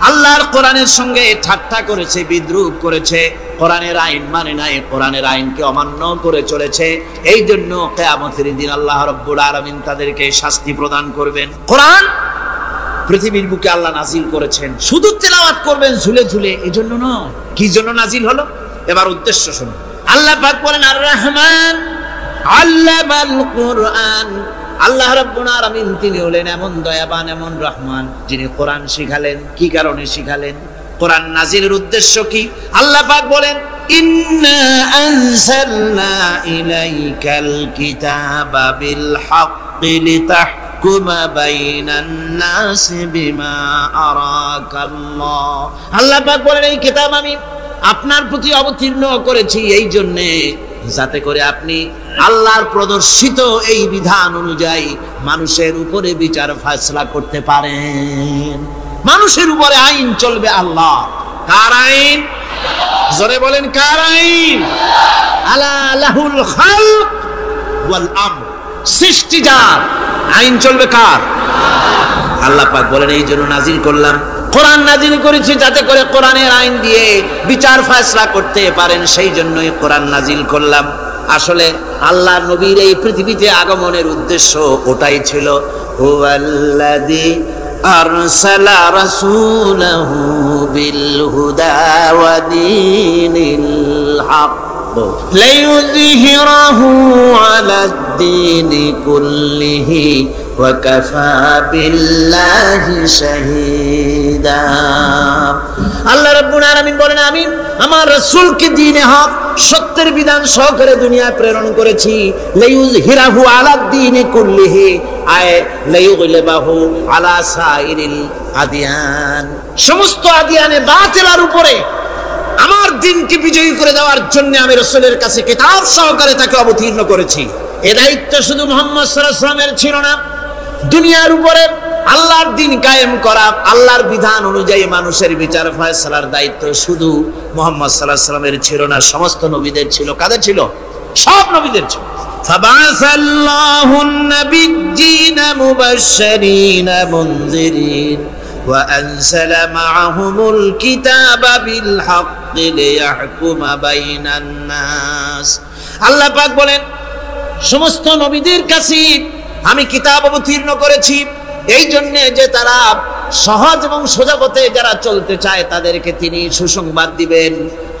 [SPEAKER 2] আল্লাহর কোরআনের সঙ্গে ঠাট্টা করেছে, বিদ্রুপ করেছে, কোরআনের আইন মানে নাই, কোরআনের আইনকে অমান্য করে চলেছে। এই জন্য কিয়ামতের দিন আল্লাহ রাব্বুল আলামিন তাদেরকে শাস্তি প্রদান করবেন। কোরআন পৃথিবীর বুকে আল্লাহ নাজিল করেছেন, শুধু তেলাওয়াত করবেন ঝুলে ঝুলে, এজন্য নয়। কি জন্য নাজিল হলো? এবার উদ্দেশ্য শুনুন। আল্লাহ পাক বলেন আর রহমান আল্লামাল কুরআন। আল্লাহ রাব্বুল আলামিন তিনি হলেন এমন দয়াবান, এমন রহমান, যিনি কোরআন শিখালেন। কি কারণে শিখালেন? কোরআন নাজিলের উদ্দেশ্য কি? আল্লাহ পাক বলেন ইন্না আনজালনা ইলাইকাল কিতাবা বিল হাক্কি লিতাহকুমা বাইনান নাসি বিমা আরাকাল্লাহ। আল্লাহ পাক বলেন এই কিতাব আমি আপনার প্রতি অবতীর্ণ করেছি এই জন্যে যাতে করে আপনি আল্লাহর প্রদর্শিত এই বিধান অনুযায়ী মানুষের উপরে বিচার ফয়সালা করতে পারেন। মানুষের উপরে আইন চলবে আল্লাহ। কার আইন? জোরে বলেন কার আইন? আলা লাহুল খালক ওয়াল আমর, সৃষ্টি যার, আইন চলবে কার? আল্লাহ পাক বলেন এই জন্য নাজিল করলাম, কোরআন নাজিল করেছি যাতে করে কোরআনের আইন দিয়ে বিচার ফয়সালা করতে পারেন, সেই জন্যই কোরআন নাজিল করলাম। আসলে আল্লাহ নবীর এই পৃথিবীতে আগমনের উদ্দেশ্য ওটাই ছিল। হুয়াল্লাযী আরসালা রাসূলাহু বিল হুদা ওয়া দীনিল হক লিইয়ুযহিরাহু আলাদ-দীনি কুল্লিহি ওয়া কাফা বিল্লাহি শাহীদা। আল্লাহ রাব্বুল আলামিন বলেন আমি আমার রাসূলকে দ্বীনে হক, সত্যের বিধান সহকারে দুনিয়ায় প্রেরণ করেছি। লিইয়ুযহিরাহু আলাদ-দীনি কুল্লিহি আয় লিইয়ুগলিবাহু আলা সাইরিল আদিয়ান, সমস্ত আদিয়ানে বাতিলের উপরে আমার দ্বীনকে বিজয়ী করে দেওয়ার জন্য আমি রাসূলের কাছে কিতাব সহকারে তাকে অবতীর্ণ করেছি। এই দায়িত্ব শুধু মুহাম্মদ সাল্লাল্লাহু আলাইহি ওয়াসাল্লামের ছিল না, দুনিয়ার উপরে আল্লাহর দ্বীন কায়েম করা, আল্লাহর বিধান অনুযায়ী মানুষের বিচার ফয়সালার দায়িত্ব শুধু মুহাম্মদ সাল্লাল্লাহু আলাইহি ওয়াসাল্লামের ছিল না, সমস্ত নবীদের ছিল। কাদের ছিল? সব নবীদের ছিল। ফাবাসাল্লাহু নাবিয়্যিনা মুবাশশিরিনা মুনযিরিন ওয়া আনজালা মা'আহুমুল কিতাবা বিল হাক্কি লিয়াহকুমা বাইনান নাস। আল্লাহ পাক বলেন সমস্ত নবীদের কাছে আমি কিতাব অবতীর্ণ করেছি এই জন্য যে তারা সহজ এবং সোজা পথে যারা চলতে চায় তাদেরকে তিনি সুসংবাদ দিবেন,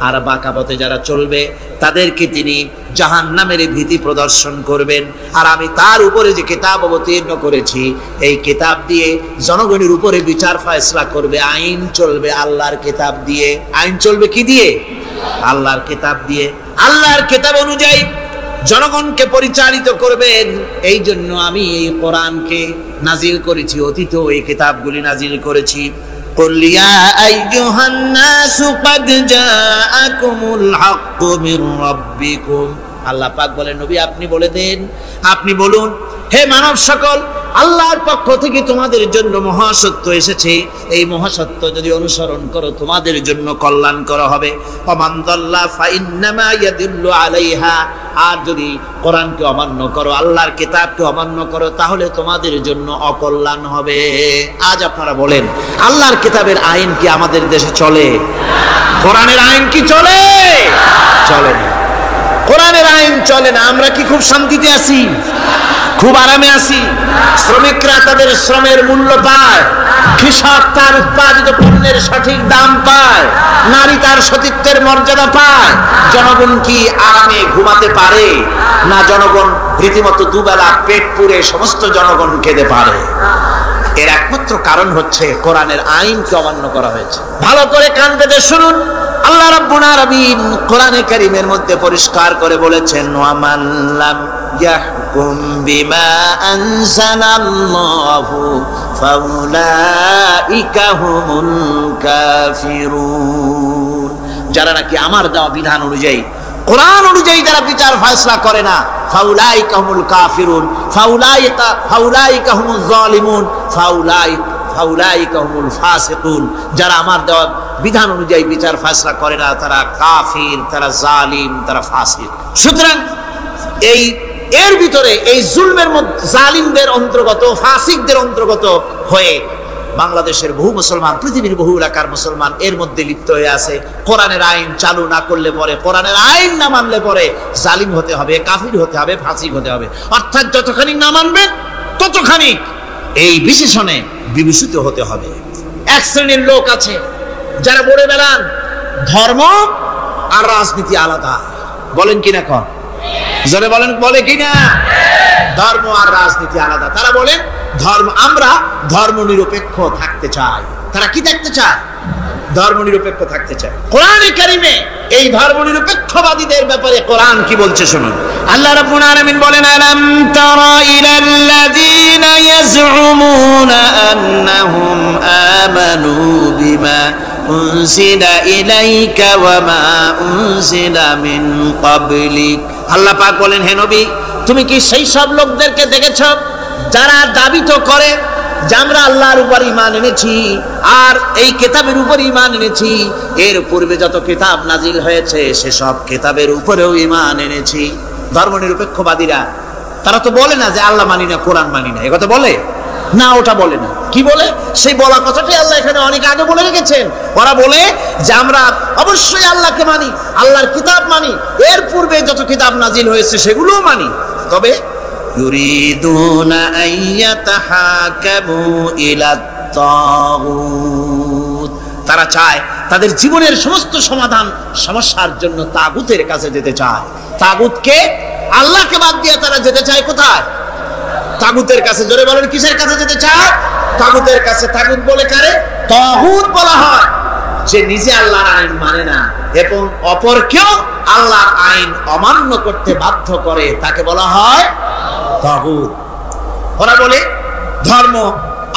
[SPEAKER 2] আর বাঁকা পথে যারা চলবে তাদেরকে তিনি জাহান্নামের ভীতি প্রদর্শন করবেন। আর আমি তার উপরে যে কিতাব অবতীর্ণ করেছি এই কিতাব দিয়ে জনগণের উপরে বিচার ফয়সালা করবে, আইন চলবে আল্লাহর কিতাব দিয়ে। আইন চলবে কি দিয়ে? আল্লাহর কিতাব দিয়ে। আল্লাহর কিতাব অনুযায়ী জনগণকে পরিচালিত করবেন, এই জন্য আমি এই কোরআনকে নাজিল করেছি, অতীত এই কিতাবগুলি নাজিল করেছি। কুল ইয়া আইয়ুহান নাসু ক্বাদ জাআকুমুল হাক্কু মির রাব্বিকুম। আল্লাহ পাক বলেন নবী আপনি বলে দেন, আপনি বলুন হে মানব সকল, আল্লাহর পক্ষ থেকে তোমাদের জন্য মহাসত্য এসেছে, এই মহাসত্য যদি অনুসরণ করো তোমাদের জন্য কল্যাণ করা হবে। ওমান দাল্লা ফাইন্নামা ইয়াদুল্লু আলাইহা, আর যদি কোরআনকে অমান্য করো, আল্লাহর কিতাবকে অমান্য করো, তাহলে তোমাদের জন্য অকল্যাণ হবে। আজ আপনারা বলেন আল্লাহর কিতাবের আইন কি আমাদের দেশে চলে? কোরআনের আইন কি চলে? চলে না। কোরআনের আইন চলে না। আমরা কি খুব শান্তিতে আছি? খুব আরামে আছি? শ্রমিকরা তাদের শ্রমের মূল্য পায়, কৃষক তার উৎপাদিত পণ্যের সঠিক দাম পায়, নারী তার সতীত্বের মর্যাদা পায়, জনগণ কি আরামে ঘুমাতে পারে না? জনগণ রীতিমতো দুবেলা পেট পুরে সমস্ত জনগণ খেতে পারে। এর একমাত্র কারণ হচ্ছে কোরআনের আইনকে অমান্য করা হয়েছে। ভালো করে কান পেতে শুনুন, আল্লাহ রাব্বুল আলামিন কোরআনে কারীমের মধ্যে পরিষ্কার করে বলেছেন ওয়া মান লাম ইয়াহকুম বিমা আনজালাল্লাহু ফাউলাইকা হুমুল কাফিরুন। যারা নাকি আমার দেওয়া বিধান অনুযায়ী, কোরআন অনুযায়ী যারা বিচার ফয়সালা করে না, ফাউলাইকা হুমুল কাফিরুন, ফাউলাইকা হুমুজ জালিমুন, ফাউলাইকা হুমুল ফাসিকুন। যারা আমার দেওয়া বিধান অনুযায়ী বিচার ফয়সালা করে না তারা কাফির, তারা জালিম, তারা ফাসিক। সুতরাং এর ভিতরে এই জুলমের মধ্যে জালিমদের অন্তর্গত, ফাসিকদের অন্তর্গত হয়ে বাংলাদেশের বহু মুসলমান, পৃথিবীর বহু এলাকার মুসলমান এর মধ্যে লিপ্ত হয়ে আছে। কোরআনের আইন চালু না করলে পরে, কোরআনের আইন না মানলে পরে জালিম হতে হবে, কাফির হতে হবে, ফাসিক হতে হবে। অর্থাৎ যতখানি না মানবেন ততখানি এই বিশেষণে বিভূষিত হতে হবে। এক শ্রেণীর লোক আছে যারা বলে বেড়ান ধর্ম আর রাজনীতি আলাদা। বলেন কিনা? কর জোরে বলেন, বলে কিনা? ধর্ম আর রাজনীতি আলাদা। তারা বলেন আমরা ধর্ম নিরপেক্ষ থাকতে চাই। তারা কি থাকতে চায়? ধর্মনিরপেক্ষ থাকতে চায়। কোরআনে কারিমে এই ধর্মনিরপেক্ষবাদীদের ব্যাপারে কোরআন কি বলছে শুনুন। আল্লাহ রাব্বুল আলামিন বলেন, আলাম তারা ইলাল্লাযীনা ইয়াজউমুনা আন্নাহুম আমানু বিমা উনজিলা ইলাইকা ওয়া মা উনজিলা মিন ক্বাবলিক। আল্লাহ পাক বলেন, হে নবী, তুমি কি সেই সব লোকদেরকে দেখেছ যারা দাবি তো করে যে আমরা আল্লাহর উপর ঈমান এনেছি আর এই কিতাবের উপর ঈমান এনেছি, এর পূর্বে যত কিতাব নাজিল হয়েছে সেসব কিতাবের উপরেও ঈমান এনেছি। ধর্মনিরপেক্ষবাদীরা তারা তো বলে না যে আল্লাহ মানি না, কোরআন মানি না, একথা বলে না, ওটা বলে না। কি বলে? সেই বলা কথাটাই আল্লাহ এখানে অনেক আগে বলে রেখেছেন। ওরা বলে যে আমরা অবশ্যই আল্লাহকে মানি, আল্লাহর কিতাব মানি, এর পূর্বে যত কিতাব নাজিল হয়েছে সেগুলোও মানি, তবে ইউরিদুনা আইয়াতাহাকামু ইলাত তাগুত, তারা চায় তাদের জীবনের সমস্ত সমাধান সমস্যার জন্য তাগুতের কাছে যেতে চায়। তাগুতকে, আল্লাহকে বাদ দিয়ে তারা যেতে চায় কোথায়? তাগুতের কাছে। জোরে বলেন, কিসের কাছে যেতে চায়? তাগুতের কাছে। তাগুত বলে কারে? তাগুত বলা হয় যে নিজে আল্লাহর আইন মানে না এবং অপরকেও আল্লাহর আইন অমান্য করতে বাধ্য করে, তাকে বলা হয় তাগুত। ওরা বলে ধর্ম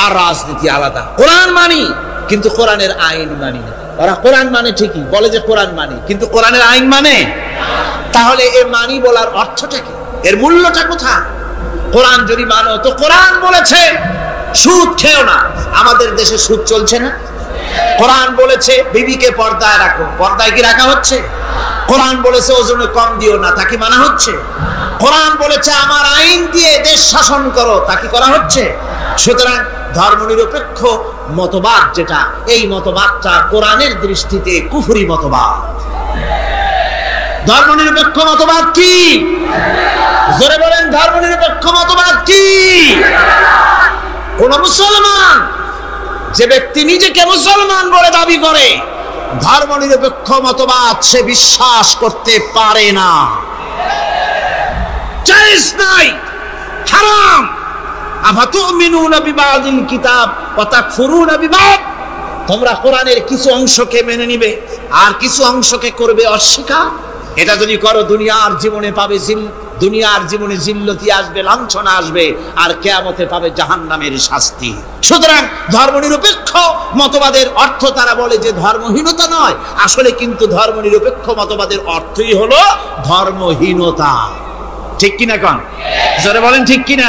[SPEAKER 2] আর রাজনীতি আলাদা, কোরআন মানি কিন্তু কোরআনের আইন মানি না। ওরা কোরআন মানে ঠিকই, বলে যে কোরআন মানি, কিন্তু কোরআনের আইন মানে। তাহলে এ মানি বলার অর্থটা কি? এর মূল্যটা কোথায়? কোরআন যদি মানো তো কোরআন বলেছে সুদ খেও না, আমাদের দেশে সুদ চলছে না? কোরআন বলেছে বিবিকে পর্দায় রাখো, পর্দায় কি রাখা হচ্ছে? কোরআন বলেছে ওজনে কম দিও না, তা কি মানা হচ্ছে? কোরআন বলেছে আমার আইন দিয়ে দেশ শাসন করো, তা কি করা হচ্ছে? সুতরাং ধর্মনিরপেক্ষ মতবাদ যেটা, এই মতবাদটা কোরআনের দৃষ্টিতে কুফরি মতবাদ। ধর্মনিরপেক্ষ মতবাদ কি? জোরে বলেন, ধর্মনিরপেক্ষ মতবাদ কি? কোন মুসলমান, যে ব্যক্তি নিজেকে মুসলমান বলে দাবি করে, ধর্মনিরপেক্ষ মতবাদ সে বিশ্বাস করতে পারে না, জায়েজ নাই, হারাম। আফাতুমিনুনা বিবাদিল কিতাব ওয়া তাকফুরুনা বিবাদ, তোমরা কোরআনের কিছু অংশকে মেনে নিবে আর কিছু অংশকে করবে অস্বীকার। এটা যদি করো দুনিয়ার জীবনে পাবে দুনিয়ার জীবনে জিল্লতি আসবে, লাঞ্ছনা আসবে, আর কিয়ামতে পাবে জাহান্নামের শাস্তি। সুতরাং ধর্মনিরপেক্ষ মতবাদের অর্থ তারা বলে যে ধর্মহীনতা নয়, আসলে কিন্তু ধর্মনিরপেক্ষ মতবাদের অর্থই হলো ধর্মহীনতা। ঠিক কিনা কোন? জোরে বলেন ঠিক কিনা?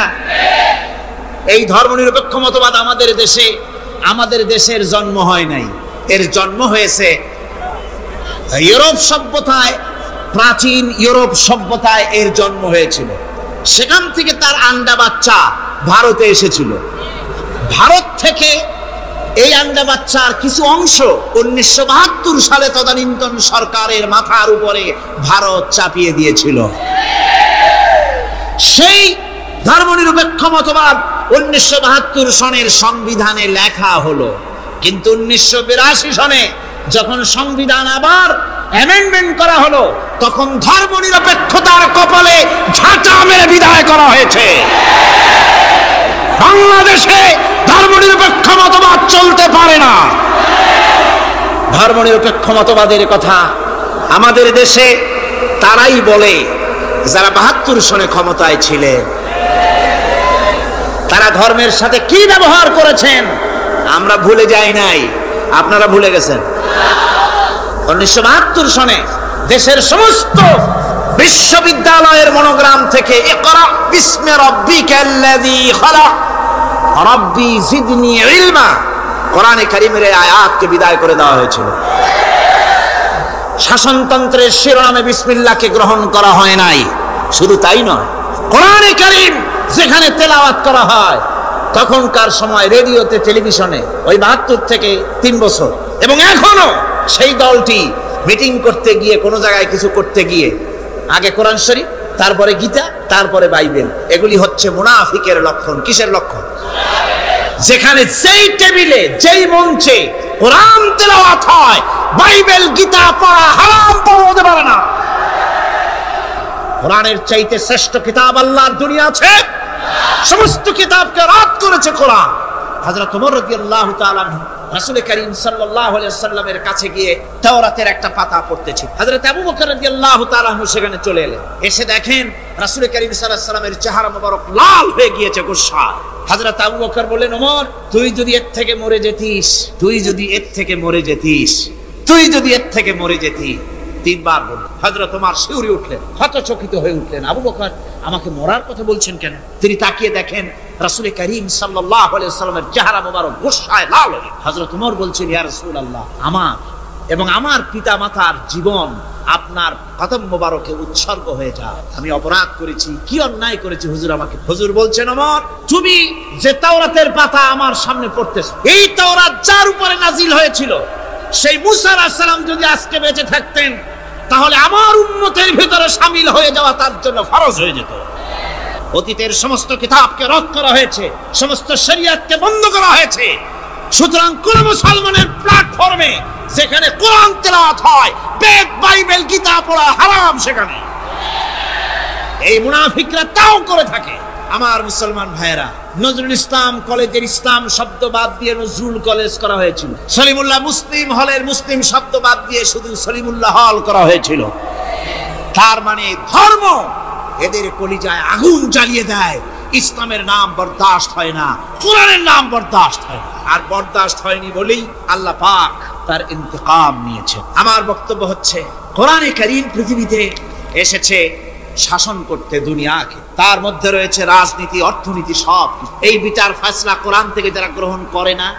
[SPEAKER 2] এই ধর্মনিরপেক্ষ মতবাদ আমাদের দেশের জন্ম হয় নাই, এর জন্ম হয়েছে ইউরোপ সভ্যতায়। প্রাচীন ইউরোপ সভ্যতায় এর জন্ম হয়েছিল, সেখান থেকে তার আন্ডা বাচ্চা ভারতে এসেছিল। ভারত থেকে এই আন্ডা বাচ্চার কিছু অংশ 1972 সালে তদানীন্তন সরকারের মাথার উপরে ভারত চাপিয়ে দিয়েছিল। সেই ধর্মনিরপেক্ষ মতবাদ 1972 সনের সংবিধানে লেখা হলো, কিন্তু 1982 সনে যখন সংবিধান আবার অ্যামেন্ডমেন্ট করা হলো, তখন ধর্মনিরপেক্ষতার কপালে ঝাঁটা মেরে বিদায় করা হয়েছে। বাংলাদেশে ধর্মনিরপেক্ষ মতবাদ চলতে পারে না। ধর্মনিরপেক্ষ মতবাদের কথা আমাদের দেশে তারাই বলে যারা 72 সনে ক্ষমতায় ছিলেন। তারা ধর্মের সাথে কি ব্যবহার করেছেন আমরা ভুলে যাই নাই, আপনারা ভুলে গেছেন। 1972 সনে দেশের সমস্ত বিশ্ববিদ্যালয়ের মনোগ্রাম থেকে ইকরা বিসমি রাব্বিকাল্লাযী খালাক রাব্বি জিদনি ইলমা, কোরআনে কারীমের আয়াতকে বিদায় করে দেওয়া হয়েছিল। শাসনতন্ত্রের শিরোনামে বিসমিল্লাহকে গ্রহণ করা হয় নাই। শুধু তাই নয়, কোরআনে কারীম যেখানে তেলাওয়াত করা হয় তখনকার সময় রেডিওতে, টেলিভিশনে, ওই 72 থেকে 3 বছর, এবং এখনো সেই দলটি মিটিং করতে গিয়ে, কোনো জায়গায় কিছু করতে গিয়ে আগে কোরআন শরীফ, তারপরে গীতা, তারপরে বাইবেল, এগুলি হচ্ছে মুনাফিকের লক্ষণ। কিসের লক্ষণ? যেখানে যেই টেবিলে, যেই মঞ্চে কোরআন তেলাওয়াত হয়, বাইবেল গীতা পড়া হারাম, পড়া হতে পারে না। কোরআনের চাইতে শ্রেষ্ঠ কিতাব আল্লাহর দুনিয়া আছে? সমস্ত কিতাবকে রাদ করেছে কোরআন। হযরত ওমর রাদিয়াল্লাহু তাআলা রাসূল করিম সাল্লাল্লাহু আলাইহি ওয়াসাল্লামের কাছে গিয়ে তাওরাতের একটা পাতা পড়তেছি। হযরত আবু বকর রাদিয়াল্লাহু তাআলা আনহু সেখানে চলে এলেন। এসে দেখেন রাসূল করিম সাল্লাল্লাহু আলাইহি ওয়াসাল্লামের চেহারা মোবারক লাল হয়ে গিয়েছে গোসায়। হযরত আবু বকর বললেন, ওমর তুই যদি এর থেকে মরে যেতিস, তুই যদি এর থেকে মরে যেতিস, তুই যদি এর থেকে মরে যেতিস। তিনবার বললেন। হযরত ওমর শিউরে উঠলেন, হতচকিত হয়ে উঠলেন। আবু বকর আমাকে মরার কথা বলছেন কেন? তিনি তাকিয়ে দেখেন রাসূল করিম সাল্লাল্লাহু আলাইহি ওয়াসাল্লামের চেহারা মোবারক গোসায় লাল। হযরত ওমর বলছেন, ইয়া রাসূলুল্লাহ, আমার এবং আমার পিতামাতার জীবন আপনার কদম মোবারকে উৎসর্গ হয়ে যায়। আমি অপরাধ করেছি, কি অন্যায় করেছি হুজুর আমাকে। হুজুর বলছেন, ওমর তুমি যে তাওরাতের পাতা আমার সামনে পড়তেছো, এই তাওরাত যার উপরে নাজিল হয়েছিল সেই মুসা আলাইহিস সালাম যদি আজকে বেঁচে থাকতেন তাহলে আমার উম্মতের ভিতরে শামিল হয়ে যাওয়া তার জন্য ফরজ হয়ে যেত। অতীতের সমস্ত কিতাবকে রদ করা হয়েছে, সমস্ত শরীয়তকে বন্ধ করা হয়েছে। সুতরাং কোন মুসলমানের প্ল্যাটফর্মে যেখানে কোরআন তেলাওয়াত হয়, বেদ বাইবেল গীতা পড়া হারাম সেখানে। এই মুনাফিকরা তাও করে থাকে। আমার মুসলমান ভাইয়েরা, নজরুল ইসলাম কলেজের ইসলাম শব্দ বাদ দিয়ে নজরুল কলেজ করা হয়েছিল। সলিমুল্লাহ মুসলিম হলের মুসলিম শব্দ বাদ দিয়ে শুধু সলিমুল্লাহ হল করা হয়েছিল। তার মানে ধর্ম এদের কলিজায় আগুন জ্বালিয়ে দেয়। ইসলামের নাম বরদাস্ত হয় না, কোরআনের নাম বরদাস্ত হয় না। আর বরদাস্ত হয়নি বলেই আল্লাহ পাক তার ইন্তেকাম নিয়েছে। আমার বক্তব্য হচ্ছে, কোরআনে কারীম পৃথিবীতে এসেছে শাসন করতে দুনিয়াকে। তার মধ্যে রয়েছে রাজনীতি, অর্থনীতি, সব। এই বিচার ফয়সালা কোরআন থেকে যারা গ্রহণ করে না,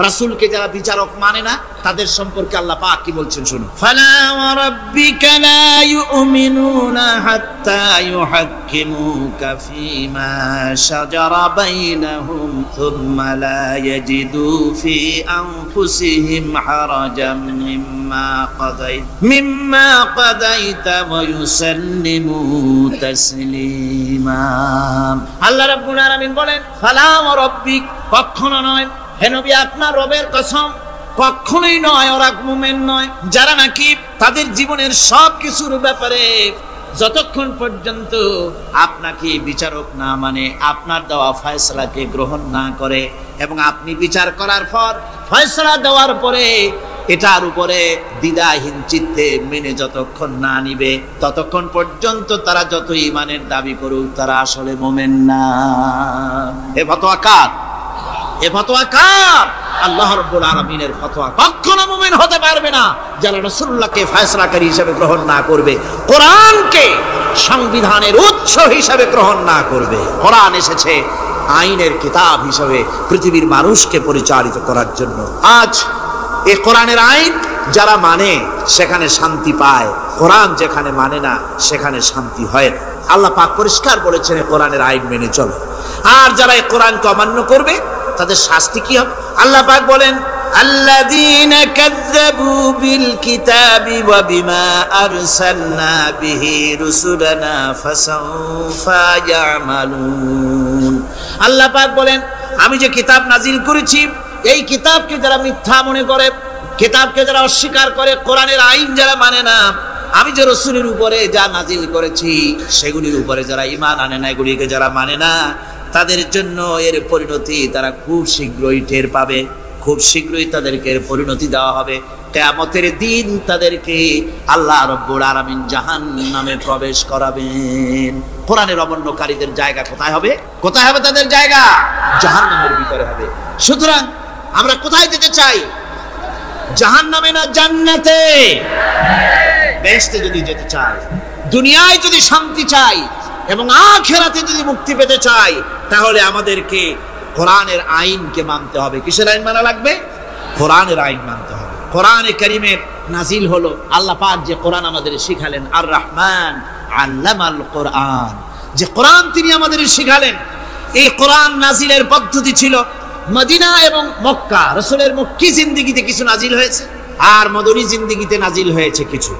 [SPEAKER 2] রাসূলকে যারা বিচারক মানে না, তাদের সম্পর্কে আল্লাহ পাক কি বলছেন শুনুন। ফালা ওয়া রাব্বিকা লা ইউমিনুনা হাত্তা ইউহাক্কিমুকা ফীমা শাজারা বাইনাহুম সুম্মা লা ইয়াজিদু ফি আনফুসিহিম হারাজাম মিম্মা কাদাইতা ওয়া ইউসাল্লিমু তাসলিমা। আল্লাহ রাব্বুল আলামিন বলেন, ফালা ওয়া রাব্বিক, কখনো নয় হে নবী, আপনার রবের কসম, কখনোই নয়। ওরা মুমিন নয় যারা নাকি তাদের জীবনের সব কিছুর ব্যাপারে যতক্ষণ পর্যন্ত আপনাকে বিচারক না মানে, আপনার দেওয়া ফয়সালাকে গ্রহণ না করে, এবং আপনি বিচার করার পর ফয়সালা দেওয়ার পরে এটার উপরে দ্বিধাহীন চিত্তে মেনে যতক্ষণ না নিবে, ততক্ষণ পর্যন্ত তারা যত ঈমানের দাবি করুক, তারা আসলে মুমিন না। এ ফতোয়া কার? এ ফতোয়া কার? আল্লাহ রাব্বুল আলামিনের ফতোয়া। কখনো মুমিন হতে পারবে না যারা রাসূলুল্লাহকে ফয়সালাকারী হিসেবে গ্রহণ না করবে, কোরআনকে সংবিধানের উৎস হিসেবে গ্রহণ না করবে। কোরআন এসেছে আইনের কিতাব হিসেবে পৃথিবীর মানুষকে পরিচালিত করার জন্য। আজ এই কোরআনের আইন যারা মানে সেখানে শান্তি পায়, কোরআন যেখানে মানে না সেখানে শান্তি হয় না। আল্লাহ পাক পরিষ্কার বলেছেন কোরআনের আইন মেনে চলো। আর যারা এই কোরআনকে অমান্য করবে তাদের শাস্তি কি হবে? আল্লাহ পাক বলেন, আল্লাযীনা কাযযাবু বিল কিতাবি ওয়া বিমা আরসালনা বিহি রুসুলানা ফাসাউফা ইয়ামালুন। আল্লাহ পাক বলেন, আমি যে কিতাব নাজিল করেছি, এই কিতাবকে যারা মিথ্যা মনে করে, কিতাবকে যারা অস্বীকার করে, কোরআনের আইন যারা মানে না, আমি যে রাসূলের উপরে যা নাজিল করেছি সেগুলির উপরে যারা ঈমান আনে না, এগুলিকে যারা মানে না, তাদের জন্য এর পরিণতি তারা খুব শীঘ্রই টের পাবে। খুব শীঘ্রই তাদেরকে এর পরিণতি দেওয়া হবে। কিয়ামতের দিন তাদেরকে আল্লাহ রাব্বুল আলামিন জাহান্নামে প্রবেশ করাবেন। কোরআনের অমান্যকারীদের জায়গা কোথায় হবে? কোথায় হবে তাদের জায়গা? জাহান্নামের ভিতরে হবে। সুতরাং আমরা কোথায় যেতে চাই? জাহান্নামে না জান্নাতে? বেহেশতে যদি যেতে চাই, দুনিয়ায় যদি শান্তি চাই এবং আখিরাতে যদি মুক্তি পেতে চাই, তাহলে আমাদেরকে কোরআনের আইনকে মানতে হবে। কিসের আইন মানা লাগবে? কোরআনের আইন মানতে হবে। কোরআনে কারীমের নাজিল হলো, আল্লাহ পাক যে কোরআন আমাদের শিখালেন, আর রহমান আল্লামাল কোরআন, যে কোরআন তিনি আমাদের শিখালেন। এই কোরআন নাজিলের পদ্ধতি ছিল মদিনা এবং মক্কা। রাসূলের মক্কি জিন্দেগিতে কিছু নাজিল হয়েছে, আর মদনী জিন্দেগিতে নাজিল হয়েছে কিছু।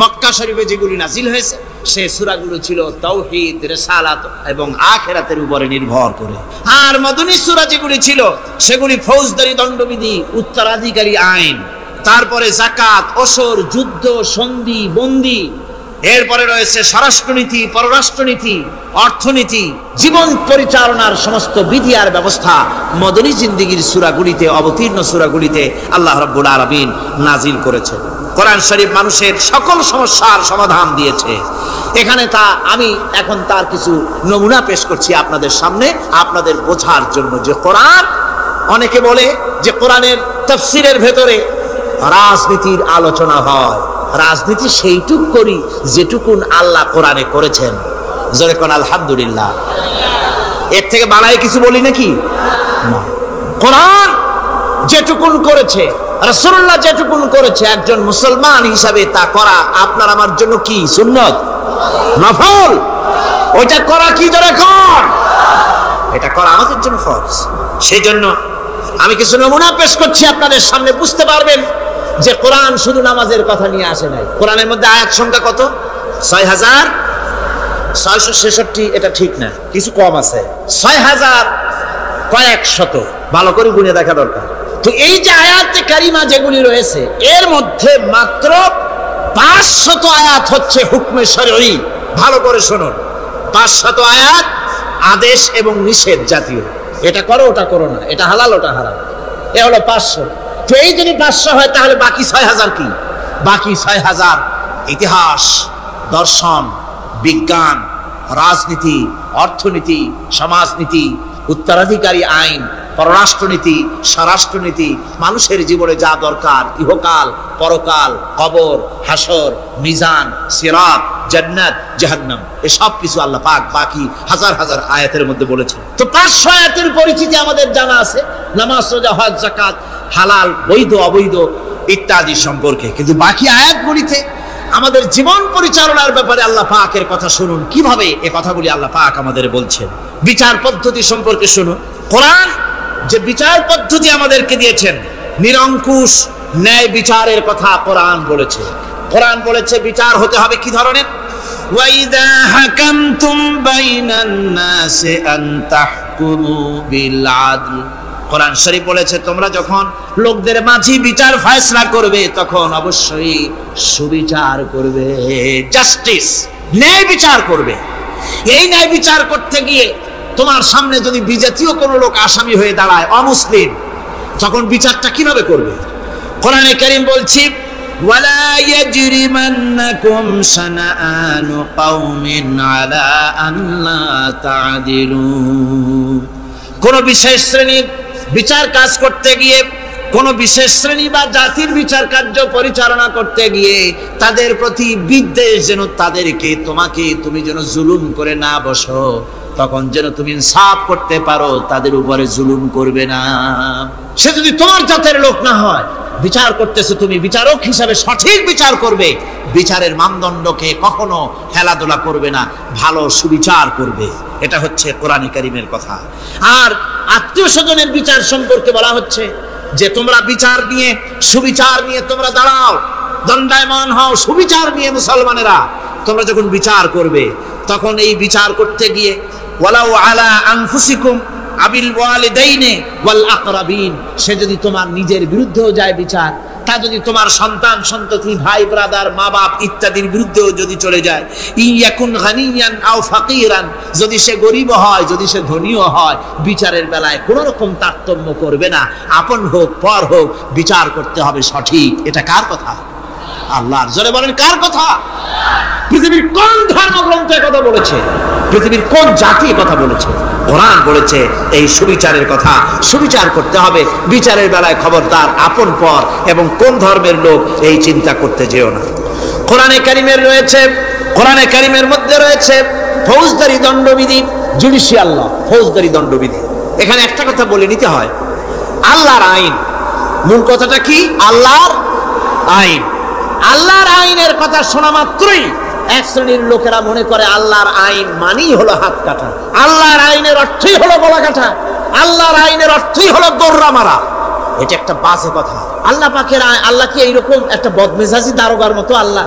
[SPEAKER 2] মক্কা শরীফে যেগুলি নাজিল হয়েছে সে সূরাগুলো ছিল তাওহীদ, রিসালাত এবং আখিরাতের উপরে নির্ভর করে। আর মদনী সূরা যেগুলি ছিল সেগুলি ফৌজদারি দণ্ডবিধি, উত্তরাধিকারী আইন, তারপরে যাকাত, ওসর, যুদ্ধ, সন্ধি, বন্দী, এরপরে রয়েছে স্বরাষ্ট্রনীতি, পররাষ্ট্রনীতি, অর্থনীতি, জীবন পরিচালনার সমস্ত বিধি আর ব্যবস্থা মদনী জিন্দেগীর সূরাগুলিতে, অবতীর্ণ সূরাগুলিতে আল্লাহ রাব্বুল আলামিন নাজিল করেছেন। কোরআন শরীফ মানুষের সকল সমস্যার সমাধান দিয়েছে। এখানে আমি এখন তার কিছু নমুনা পেশ করছি আপনাদের সামনে, আপনাদের বোঝার জন্য যে কোরআন, অনেকে বলে যে কোরআনের তাফসীরের ভেতরে রাজনীতির আলোচনা হয়। রাজনীতি সেইটুক করি যেটুকুন আল্লাহ কোরআনে করেছেন। জোরে কোন আলহামদুলিল্লাহ। এর থেকে বাড়ায় কিছু বলি নাকি? না। কোরআন যেটুকুন করেছে, রাসূলুল্লাহ যেটুকুন করেছে, একজন মুসলমান হিসাবে তা করা আপনার আমার জন্য কি সুন্নত, নফল। ওইটা করা কি জোরে কোন, এটা করা আমাদের জন্য ফরজ। সেই জন্য আমি কিছু নমুনা পেশ করছি আপনাদের সামনে, বুঝতে পারবেন যে কোরআন শুধু নামাজের কথা নিয়ে আসে নাই। কোরআনের মধ্যে আয়াত সংখ্যা কত? ৬৬৬৬। এটা ঠিক না, কিছু কম আছে। ৬০০০ কয়েক শত, ভালো করে গুনে দেখা দরকার। তো এই যে আয়াতে কারিমা যেগুলি রয়েছে, এর মধ্যে মাত্র ৫০০ আয়াত হচ্ছে হুকমে শরঈ। ভালো করে শুনুন, ৫০০ আয়াত আদেশ এবং নিষেধ জাতীয়। এটা করো, ওটা করো না, এটা হালাল, ওটা হারাম। এ হলো ৫০০। তো এই যদি ৫০০ হয়, তাহলে বাকি ৬০০০ কি? বাকি ৬০০০ ইতিহাস, দর্শন, বিজ্ঞান, রাজনীতি, অর্থনীতি, সমাজনীতি, উত্তরাধিকারী আইন, পররাষ্ট্রনীতি, স্বরাষ্ট্রনীতি, মানুষের জীবনে যা দরকার, ইহকাল, পরকাল, কবর, হাসর, মিজান, সিরাত, জান্নাত, জাহান্নাম, এসব কিছু আল্লাহ পাক বাকি হাজার হাজার আয়াতের মধ্যে বলেছেন। তো ৫০০ আয়াতের পরিচিতি আমাদের জানা আছে, নামাজ, রোজা, হজ, যাকাত, হালাল, বৈধ, অবৈধ ইত্যাদি সম্পর্কে। কিন্তু বাকি আয়াতগুলিতে আমাদের জীবন পরিচালনার ব্যাপারে আল্লাহ পাকের কথা শুনুন, কিভাবে এ কথাগুলি আল্লাহ পাক আমাদের বলছেন। বিচার পদ্ধতি সম্পর্কে শুনুন। কোরআন যে বিচার পদ্ধতি আমাদেরকে দিয়েছেন, নিরঙ্কুশ ন্যায় বিচারের কথা কোরআন বলেছে। কোরআন বলেছে বিচার হতে হবে কি ধরনের? ওয়াইদা হাকামতুম বাইনান নাসি আন তাহকুমু বিল আদল। কোরআন শরীফ বলেছে তোমরা যখন লোকদের মাঝে বিচার ফয়সালা করবে, তখন অবশ্যই সুবিচার করবে, জাস্টিস, ন্যায় বিচার করবে। এই ন্যায় বিচার করতে গিয়ে তোমার সামনে যদি বিজাতীয় কোনো লোক আসামি হয়ে দাঁড়ায়, অমুসলিম, তখন বিচারটা কিভাবে করবে? কোরআনে কারীম বলছি, ওয়ালা ইয়াজরিমান্নাকুম শানাআনু কওমিন আলা আল্লা তা'দিলু। কোন বিশেষ শ্রেণীর বিচার কাজ করতে গিয়ে, কোন বিশেষ শ্রেণী বা জাতির বিচার কার্য পরিচালনা করতে গিয়ে তাদের প্রতি বিদ্বেষ যেন তাদেরকে, তুমি যেন জুলুম করে না বসো, তখন যেন তুমি ইনসাফ করতে পারো, তাদের উপরে জুলুম করবে না। সে যদি তোমার জাতের লোক না হয়, বিচার করতেছে তুমি, বিচারক হিসাবে সঠিক বিচার করবে, বিচারের মানদণ্ডকে কখনো হেলাদোলা করবে না, ভালো সুবিচার করবে। এটা হচ্ছে কোরআনে কারীমের কথা। আর আত্মীয় স্বজনের বিচার সম্পর্কে বলা হচ্ছে যে তোমরা বিচার নিয়ে, সুবিচার নিয়ে তোমরা দাঁড়াও, দণ্ডায়মান হও, সুবিচার নিয়ে মুসলমানেরা তোমরা যখন বিচার করবে, তখন এই বিচার করতে গিয়ে ওয়ালাউ আলা আনফুসিকুম আবিল ওয়ালিদাইনি ওয়াল আকরাবিন, সে যদি তোমার নিজের বিরুদ্ধেও যায় বিচার, তা যদি তোমার সন্তান সন্ততি, ভাই ব্রাদার, মা বাপ ইত্যাদির বিরুদ্ধেও যদি চলে যায়, ইয়াকুন গানিয়ান আও ফাকিরান, যদি সে গরিব হয়, যদি সে ধনীও হয়, বিচারের বেলায় কোনো রকম তারতম্য করবে না, আপন হোক পর হোক, বিচার করতে হবে সঠিক। এটা কার কথা? আল্লাহর। জোরে বলেন, কার কথা? পৃথিবীর কোন ধর্মগ্রন্থ কথা বলেছে? পৃথিবীর কোন জাতি কথা বলেছে? কোরআন বলেছে এই সুবিচারের কথা। সুবিচার করতে হবে, বিচারের বেলায় খবরদার আপন পর এবং কোন ধর্মের লোক এই চিন্তা করতে যেও না। কোরআনে কারীমের রয়েছে, কোরআনে কারীমের মধ্যে রয়েছে ফৌজদারি দণ্ডবিধি, জুডিশিয়াল ল, ফৌজদারি দণ্ডবিধি। এখানে একটা কথা বলে নিতে হয়, আল্লাহর আইন, মূল কথাটা কি? আল্লাহর আইন। আল্লাহর আইনের কথা শোনা মাত্রই এক শ্রেণীর লোকেরা মনে করে আল্লাহর আইন মানেই হলো হাত কাটা, আল্লাহর আইনের অর্থই হলো গলা কাটা, আল্লাহর আইনের অর্থই হলো দৌড়া মারা। এটা একটা বাজে কথা। আল্লাহ পাকের আল্লাহ কি এইরকম একটা বদমেজাজি দারোগার মতো আল্লাহ,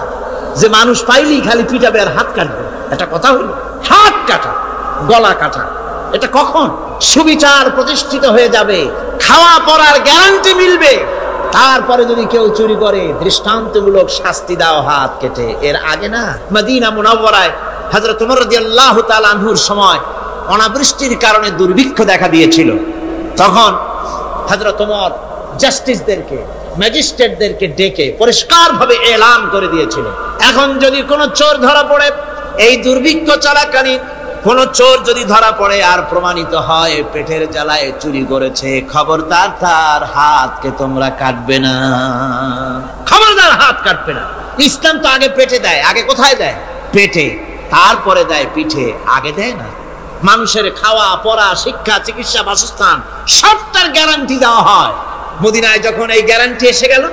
[SPEAKER 2] যে মানুষ পাইলেই খালি পিটাবে আর হাত কাটবে? এটা কথা হলো? হাত কাটা, গলা কাটা, এটা কখন? সুবিচার প্রতিষ্ঠিত হয়ে যাবে, খাওয়া পড়ার গ্যারান্টি মিলবে, তারপরে যদি কেউ চুরি করে দৃষ্টান্তমূলক শাস্তি দাও হাত কেটে। এর আগে না, মদিনা মুনাওয়ারায় হযরত ওমর রাদিয়াল্লাহু তাআলা আনহুর সময় অনাবৃষ্টির কারণে দুর্ভিক্ষ দেখা দিয়েছিল। তখন হযরত ওমর জাস্টিসদেরকে, ম্যাজিস্ট্রেটদেরকে ডেকে পরিষ্কারভাবে এলান করে দিয়েছিল, এখন যদি কোনো চোর ধরা পড়ে, এই দুর্ভিক্ষ চলাকালীন কোন চোর যদি ধরা পড়ে আর প্রমাণিত হয় পেটের জ্বালায় চুরি করেছে, খবরদার তার হাতকে তোমরা কাটবে না, খবরদার হাত কাটবে না। ইসলাম তো আগে পেটে দেয়, আগে কোথায় দেয়? পেটে, তারপরে দেয় পিঠে, আগে দেয় না। মানুষের খাওয়া পড়া, শিক্ষা, চিকিৎসা, বাসস্থান সবটার গ্যারান্টি দেওয়া হয়। মদিনায় যখন এই গ্যারান্টি এসে গেল,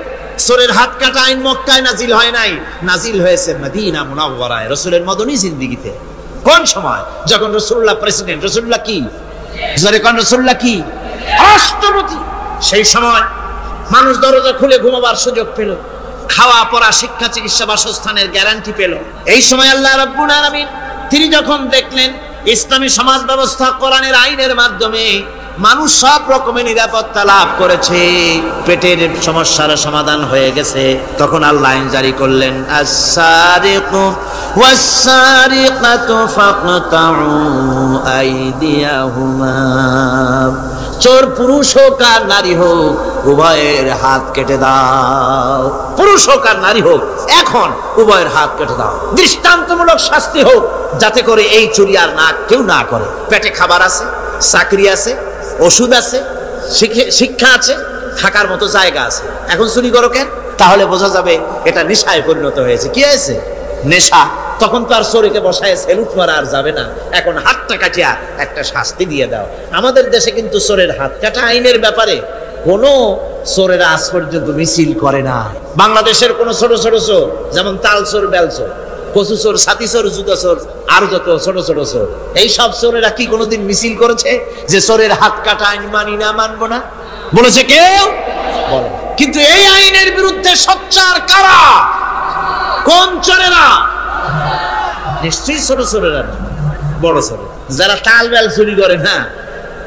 [SPEAKER 2] চোরের হাত কাটা আইন মক্কায় নাজিল হয় নাই, নাজিল হয়েছে মদিনা মুনাওয়ারায় রাসূলের মদনী জিন্দেগিতে। কোন সময়? যখন রাসূলুল্লাহ প্রেসিডেন্ট, রাসূলুল্লাহ কি জোরে কোন, রাসূলুল্লাহ কি রাষ্ট্রপতি। সেই সময় মানুষ দরজা খুলে ঘুমাবার সুযোগ পেল, খাওয়া পড়া, শিক্ষা, চিকিৎসা, বাসস্থানের গ্যারান্টি পেল। এই সময় আল্লাহ রাব্বুল আলামিন তিনি যখন দেখলেন ইসলামী সমাজ ব্যবস্থা কোরআনের আইনের মাধ্যমে মানুষ সব রকমের নিরাপত্তা লাভ করেছে, পেটের সমস্যার সমাধান হয়ে গেছে, তখন আল্লাহ আইন জারি করলেন, আস-সারিকু ওয়াস-সারিকাতু ফাকতাউ আইদিয়াহুমা। চোর পুরুষ হোক আর নারী হোক, উভয়ের হাত কেটে দাও। পুরুষ হোক আর নারী হোক, এখন উভয়ের হাত কেটে দাও। দৃষ্টান্তমূলক শাস্তি হোক, যাতে করে এই চুরি আর না কেউ না করে। পেটে খাবার আছে, চাকরি আছে, ওষুধ আছে, শিক্ষা আছে, থাকার মতো জায়গা আছে, এখন চুরি করো কেন? তাহলে বোঝা যাবে এটা নেশায় পরিণত হয়েছে। কি হয়েছে? নেশা। তখন তো আর চোরকে বসায় সেলুট মারা আর যাবে না, এখন হাতটা কাটিয়া একটা শাস্তি দিয়ে দাও। আমাদের দেশে কিন্তু চোরের হাত কাটা আইনের ব্যাপারে কোনো চোরেরা আজ পর্যন্ত মিছিল করে না। বাংলাদেশের কোন ছোট ছোট চোর, যেমন তাল চোর, বেল চোর, কচু চোর, ছাতি চোর, জুতা চোর, আর যত ছোট ছোট চোর, এই সব চোরেরা কি কোনোদিন মিছিল করেছে যে চোরের হাত কাটা আইন মানি না, মানবো না? বলেছে কেউ? বলে। কিন্তু এই আইনের বিরুদ্ধে সোচ্চার কারা? কোন চোরেরা? নিশ্চয়ই ছোট চোরেরা, বড় চোর। যারা তাল বেল চুরি করে না,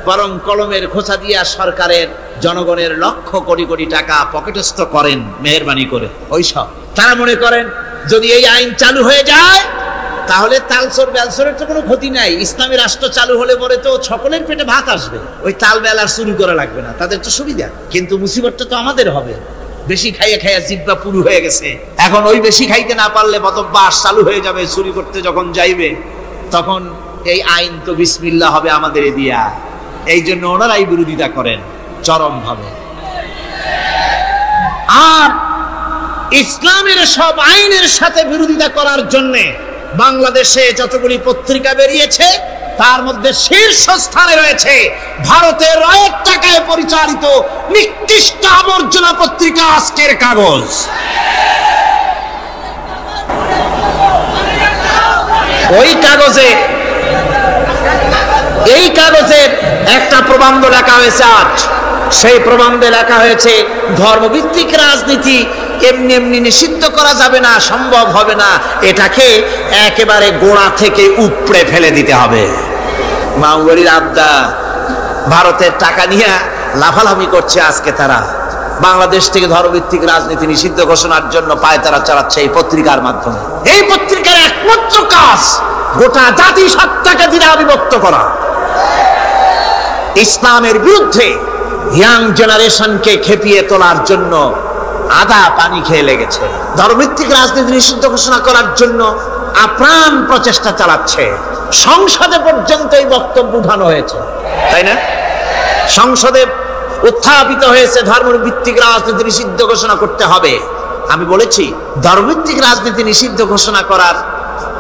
[SPEAKER 2] বরং কলমের খোঁচা দিয়া সরকারের, জনগণের লক্ষ কোটি কোটি টাকা পকেটস্থ করেন মেহেরবানি করে, ওই সব। তারা মনে করেন যদি এই আইন চালু হয়ে যায় তাহলে তালচোর বেলচোরের তো কোনো ক্ষতি নাই, ইসলামী রাষ্ট্র চালু হলে পরে তো সকলের পেটে ভাত আসবে, ওই তাল বেল আর চুরি করা লাগবে না, তাদের তো সুবিধা। কিন্তু মুসিবতটা তো আমাদের হবে। বেশি খাইয়ে খাইয়া জিহ্বা পুরু হয়ে গেছে, এখন ওই বেশি খাইতে না পারলে বদভ্যাস চালু হয়ে যাবে। চুরি করতে যখন যাইবে তখন এই আইন তো বিসমিল্লাহ হবে আমাদের দিয়া। এই জন্য ওনারাই বিরোধিতা করেন চরম ভাবে। আর ইসলামের সব আইনের সাথে বিরোধিতা করার জন্য বাংলাদেশে যতগুলি পত্রিকা বেরিয়েছে তার মধ্যে শীর্ষস্থানে রয়েছে ভারতের রয়ের টাকায় পরিচালিত নিকৃষ্ট আবর্জনা পত্রিকা আজকের কাগজ। ওই কাগজে, এই কাগজের একটা প্রবন্ধ লেখা হয়েছে আজ। সেই প্রবন্ধে লেখা হয়েছে ধর্মভিত্তিক রাজনীতি এমনি এমনি নিষিদ্ধ করা যাবে না, সম্ভব হবে না, এটাকে একেবারে গোড়া থেকে উপড়ে ফেলে দিতে হবে। মাওবাড়ির আবদা ভারতের টাকা নিয়ে লাফালাফি করছে আজকে। তারা বাংলাদেশ থেকে ধর্মভিত্তিক রাজনীতি নিষিদ্ধ ঘোষণার জন্য পায়তারা চালাচ্ছে এই পত্রিকার মাধ্যমে। এই পত্রিকার একমাত্র কাজ গোটা জাতি সত্তাকে দ্বিধা বিভক্ত করা, ইসলামের বিরুদ্ধে ইয়াং জেনারেশনকে খেপিয়ে তোলার জন্য আদা পানি খেয়ে লেগেছে। ধর্মভিত্তিক রাজনীতি নিষিদ্ধ ঘোষণা করার জন্য আপ্রাণ প্রচেষ্টা চালাচ্ছে। সংসদে পর্যন্ত এই বক্তব্য উঠানো হয়েছে, তাই না? সংসদে উত্থাপিত হয়েছে ধর্মভিত্তিক রাজনীতি নিষিদ্ধ ঘোষণা করতে হবে। আমি বলেছি ধর্মভিত্তিক রাজনীতি নিষিদ্ধ ঘোষণা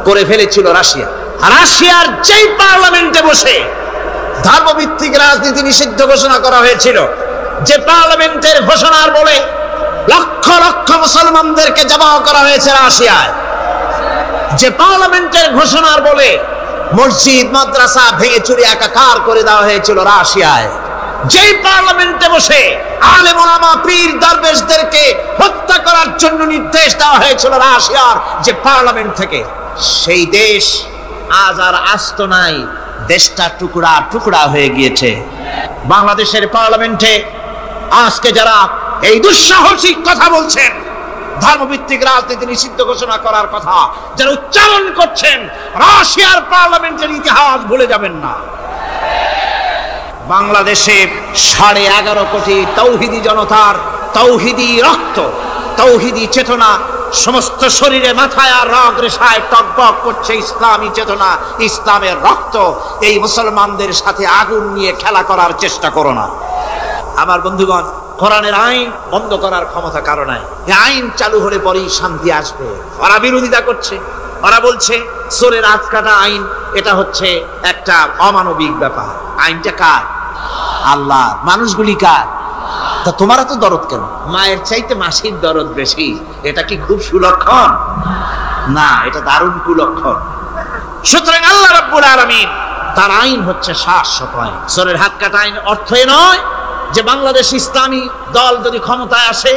[SPEAKER 2] করে ফেলেছিল রাশিয়া। রাশিয়ার যেই পার্লামেন্টে বসে ধর্মভিত্তিক রাজনীতি নিষিদ্ধ ঘোষণা করা হয়েছিল, যে পার্লামেন্টের ঘোষণার বলে লক্ষ লক্ষ মুসলমানদেরকে জবাহ করা হয়েছে রাশিয়ায়, যে পার্লামেন্টের ঘোষণার বলে মসজিদ মাদ্রাসা ভেঙে চুরি একাকার করে দেওয়া হয়েছিল রাশিয়ায়, যেই পার্লামেন্টে বসে আলেম ওলামা পীর দরবেশদেরকে হত্যা করার জন্য নির্দেশ দেওয়া হয়েছিল রাশিয়ার যে পার্লামেন্ট থেকে, সেই দেশ আজ আর আস্ত নাই, দেশটা টুকরা টুকরা হয়ে গিয়েছে। বাংলাদেশের পার্লামেন্টে আজকে যারা এই দুঃসাহসিক কথা বলছেন, ধর্মভিত্তিক রাজনীতি নিষিদ্ধ ঘোষণা করার কথা যারা উচ্চারণ করছেন, রাশিয়ার পার্লামেন্টের ইতিহাস ভুলে যাবেন না। বাংলাদেশে 11.5 কোটি তৌহিদি জনতার তৌহিদি রক্ত, তৌহিদি চেতনা সমস্ত শরীরে মাথায় আর রগ রেশায় টকবক করছে। ইসলামী চেতনা, ইসলামের রক্ত। এই মুসলমানদের সাথে আগুন নিয়ে খেলা করার চেষ্টা করো না। আমার বন্ধুগণ, কোরআনের আইন বন্ধ করার ক্ষমতা কারো নাই। এই আইন চালু হলে পরেই শান্তি আসবে। ওরা বিরোধিতা করছে, ওরা বলছে চোরের হাত কাটা আইন, এটা হচ্ছে একটা অমানবিক ব্যাপার। আইনটা কার? আল্লাহ। মানুষগুলি কার? তা তোমারা তো দরদ কেন? মায়ের চাইতে মাসির দরদ বেশি। এটা কি খুব সুলক্ষণ? না, এটা দারুণ কুলক্ষণ। সুতরাং আল্লাহ রাব্বুল আলামিন তার আইন হচ্ছে শাশ্বত আইন। চোরের হাত কাটা আইন অর্থ এ নয় যে বাংলাদেশ ইসলামী দল যদি ক্ষমতায় আসে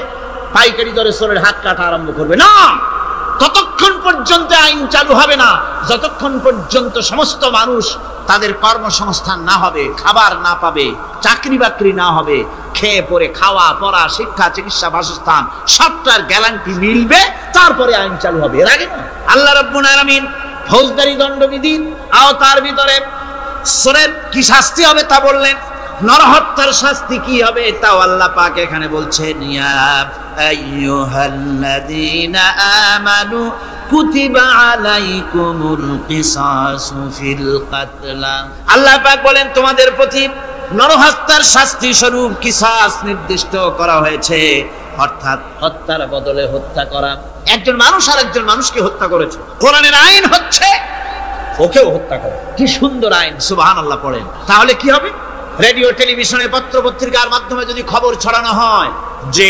[SPEAKER 2] পাইকারি দরে চোরের হাত কাটা আরম্ভ করবে না। ততক্ষণ পর্যন্ত আইন চালু হবে না যতক্ষণ পর্যন্ত সমস্ত মানুষ তাদের কর্মসংস্থান না হবে, খাবার না পাবে, চাকরি বাকরি না হবে, খেয়ে পরে খাওয়া পড়া শিক্ষা চিকিৎসা বাসস্থান সবটার গ্যারান্টি মিলবে, তারপরে আইন চালু হবে। এর আগে না। আল্লাহ রাব্বুল আলামিন ফৌজদারি দণ্ডবিধির আওতার ভিতরে চোরের কি শাস্তি হবে তা বললেন, নরহত্যার শাস্তি কি হবে তাও আল্লাহ পাক এখানে বলছেন, ইয়া আইয়ুহাল্লাযীনা আমানু কুতিবা আলাইকুমুল কিসাসু ফিল কাতলা। আল্লাহ পাক বলেন তোমাদের প্রতি নরহত্যার শাস্তি স্বরূপ কিসাস নির্দিষ্ট করা হয়েছে, অর্থাৎ হত্যার বদলে হত্যা করা। একজন মানুষ আর একজন মানুষকে হত্যা করেছে, কোরআনের আইন হচ্ছে ওকেও হত্যা করা। কি সুন্দর আইন, সুবহানাল্লাহ পড়েন। তাহলে কি হবে? রেডিও টেলিভিশনে পত্র পত্রিকার মাধ্যমে যদি খবর ছড়ানো হয় যে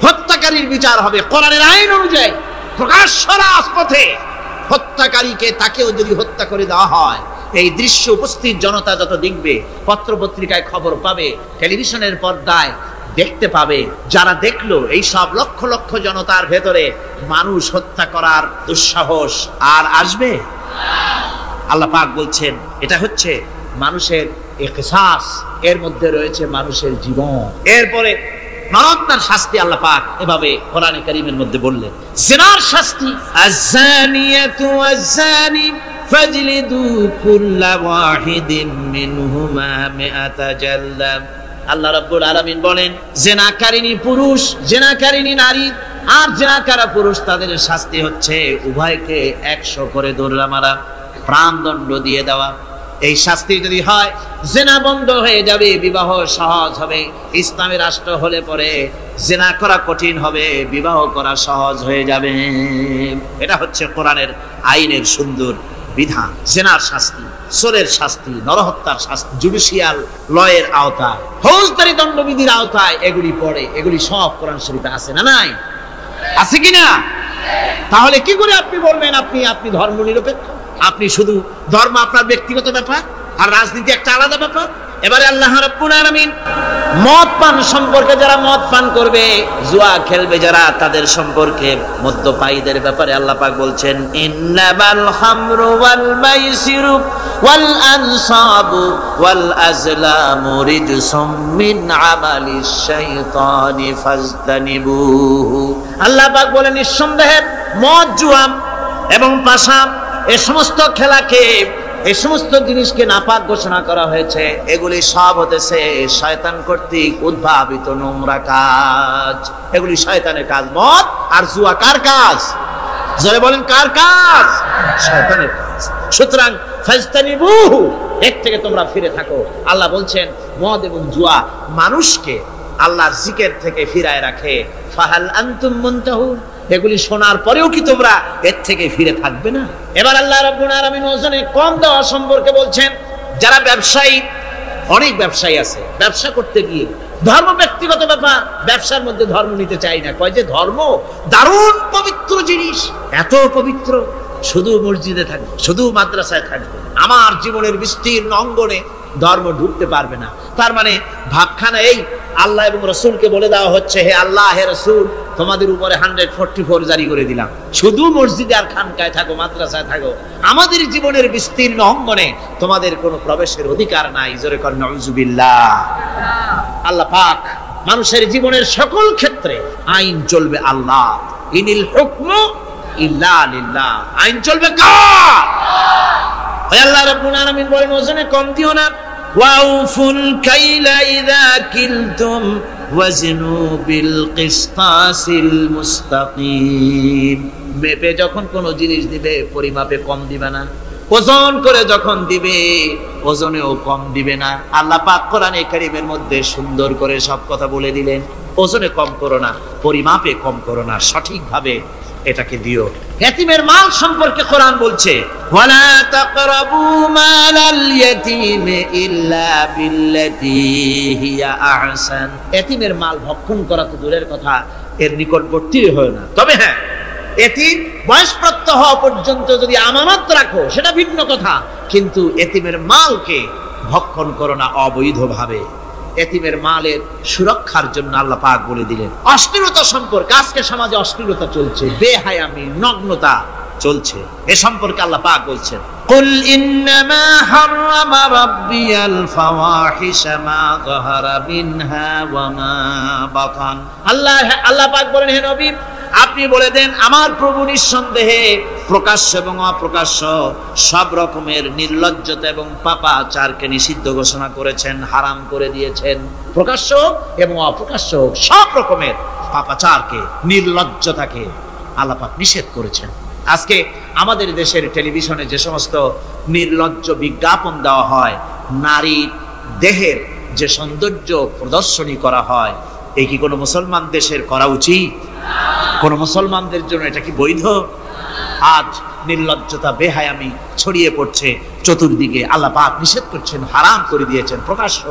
[SPEAKER 2] হত্যাকারীর বিচার হবে কোরআনের আইন অনুযায়ী, প্রকাশ্য রাজপথে হত্যাকারীকে তাকেও যদি হত্যা করে দেওয়া হয়, এই দৃশ্য উপস্থিত জনতা যত দেখবে, পত্র পত্রিকায় খবর পাবে, টেলিভিশনের পর্দায় দেখতে পাবে, যারা দেখলো এই সব লক্ষ লক্ষ জনতার ভেতরে মানুষ হত্যা করার দুঃসাহস আর আসবে? আল্লাহ পাক বলছেন এটা হচ্ছে মানুষের কিসাস, এর মধ্যে রয়েছে মানুষের জীবন। এরপরে নরহত্যার শাস্তি আল্লাহ পাক এভাবে কোরআনে কারীমের মধ্যে বললেন। জিনার শাস্তি, আয-যানিয়াতু ওয়াজ-যানি ফাজলিদু কুল্লা ওয়াহিদিন মিনহুমা মিআতা জালদা। আল্লাহ রাব্বুল আলামিন বলেন জিনাকারিনী পুরুষ, জিনাকারিনী নারী আর জিনাকারা পুরুষ, তাদের শাস্তি হচ্ছে উভয়কে 100 করে দৌড়া মারা, প্রাণদণ্ড দিয়ে দেওয়া। এই শাস্তি যদি হয় জিনা বন্ধ হয়ে যাবে, বিবাহ সহজ হবে। ইসলামী রাষ্ট্র হলে পরে জিনা করা কঠিন হবে, বিবাহ করা সহজ হয়ে যাবে। এটা হচ্ছে কোরআনের আইনের সুন্দর বিধান। জিনার শাস্তি, চোরের শাস্তি, নরহত্যার শাস্তি জুডিশিয়াল লয়ের আওতায়, ফৌজদারি দণ্ডবিধির আওতায় এগুলি পড়ে। এগুলি সব কোরআন শরীফে আছে না নাই? আছে কিনা? তাহলে কি করে আপনি বলবেন আপনি ধর্ম নিরপেক্ষ? আপনি শুধু ধর্ম আপনার ব্যক্তিগত ব্যাপার আর রাজনীতি একটা আলাদা ব্যাপার। এবারে আল্লাহ রাব্বুল আলামিন মদ পান সম্পর্কে, যারা মদ পান করবে, জুয়া খেলবে যারা, তাদের সম্পর্কে মদ্যপায়ীদের ব্যাপারে আল্লাহ পাক বলছেন ইন্নামাল খামরু ওয়াল মাইসিরু ওয়াল আনসাবু ওয়াল আজলামু রিজসুম মিন আমালিশ শাইতানি ফাজতানিবুহু। আল্লাহ পাক বলেন নিঃসন্দেহে মদ, জুয়া এবং পাশা, এই সমস্ত খেলাকে, এই সমস্ত জিনিসকে নাপাক ঘোষণা করা হয়েছে। এগুলি সব হতেছে শয়তান কর্তৃক উদ্ভাবিত নোংরা কাজ। এগুলি শয়তানের কাজ। মদ আর জুয়া কার কাজ? যারা বলেন কার কাজ? শয়তানের কাজ। সুতরাং ফাজতানিবুহু, এর থেকে তোমরা ফিরে থাকো। আল্লাহ বলছেন মদ এবং জুয়া মানুষকে আল্লাহর জিকির থেকে ফিরায় রাখে। ফাহাল আনতুম মুনতাহুন, এগুলি শোনার পরেও কি তোমরা এর থেকে ফিরে থাকবে না? এবার আল্লাহ রাব্বুল আলামিন ওজনে কম দেওয়া সম্পর্কে বলছেন, যারা ব্যবসায়ী, অনেক ব্যবসায়ী আছে, ব্যবসা করতে গিয়ে ধর্ম ব্যক্তিগত ব্যাপার, ব্যবসার মধ্যে ধর্ম নিতে চাই না। কয় যে ধর্ম দারুণ পবিত্র জিনিস, এত পবিত্র, শুধু মসজিদে থাকবে, শুধু মাদ্রাসায় থাকবে, আমার জীবনের বিস্তীর্ণ অঙ্গনে ধর্ম ঢুকতে পারবে না। তার মানে ভাবখানা এই, আল্লাহ এবং রসুলকে বলে দেওয়া হচ্ছে হে আল্লাহ, হে রসুল, তোমাদের উপরে 144 জারি করে দিলাম, শুধু মসজিদে আর খানকায় থাকো, মাদ্রাসায় থাকো, আমাদের জীবনের বিস্তীর্ণ অঙ্গনে তোমাদের কোনো প্রবেশের অধিকার নাই। জোরে কর নাউজুবিল্লাহ। আল্লাহ পাক মানুষের জীবনের সকল ক্ষেত্রে আইন চলবে আল্লাহ। ইনিল হুকমু ইল্লা লিল্লাহ। আইন চলবে কার? ওই আল্লাহ রাব্বুল আলামিন বলেন ওজনে কম দিও না। ওয়াউফুল কাইলা ইযা কিলতুম ওয়াজনু বিল কিসতাসিল মুস্তাকিম। মেপে যখন কোন জিনিস দিবে পরিমাপে কম দিবে না, ওজন করে যখন দিবে ওজনেও কম দিবে না। আল্লাহ পাক কোরআনে কারীমের মধ্যে সুন্দর করে সব কথা বলে দিলেন। ওজনে কম করো না, পরিমাপে কম করো না, সঠিকভাবে এটাকে দিও। ইয়াতীমের মাল সম্পর্কে কোরআন বলছে ওয়ালা তাকরাবু মালাল ইয়াতীম ইল্লা বিল্লাতী হিয়া আহসান। ইয়াতীমের মাল ভক্ষণ করা তো দূরের কথা, এর নিকটবর্তী হয় না। তবে হ্যাঁ, এতিম বয়সপ্রাপ্ত হওয়া পর্যন্ত যদি আমানত রাখো সেটা ভিন্ন কথা, কিন্তু এতিমের মালকে ভক্ষণ করো না অবৈধভাবে। এতিমের মালের সুরক্ষার জন্য আল্লাহ পাক বলে দিলেন। অশ্লীলতা সম্পর্কে, আজকে সমাজে অশ্লীলতা চলছে, বেহায়ামি, নগ্নতা চলছে, এ সম্পর্কে আল্লাহ পাক বলছেন কুল ইন্নামা হারামা রাব্বিয়াল ফাওয়াহিশা মা যাহারা মিনহা ওয়া মা বাতান। আল্লাহ পাক বলেন, হে নবী আপনি বলে দেন আমার প্রভু নিঃসন্দেহে প্রকাশ্য এবং অপ্রকাশ্য সব রকমের নির্লজ্জতা এবং পাপাচারকে নিষিদ্ধ ঘোষণা করেছেন, হারাম করে দিয়েছেন। প্রকাশ্য এবং অপ্রকাশ্য সব রকমের পাপাচারকে, নির্লজ্জতাকে আল্লাহ পাক নিষেধ করেছেন। আজকে আমাদের দেশের টেলিভিশনে যে সমস্ত নির্লজ্জ বিজ্ঞাপন দেওয়া হয়, নারীর দেহের যে সৌন্দর্য প্রদর্শনী করা হয়, এই কি কোনো মুসলমান দেশের করা উচিত? কোন মুসলমানদের জন্য এটা কি বৈধ? আজ নির্লজ্জতা, বেহায়ামি ছড়িয়ে পড়ছে চতুর্দিকে। আল্লাহ পাক নিষেধ করছেন, হারাম করে দিয়েছেন। প্রকাশ্য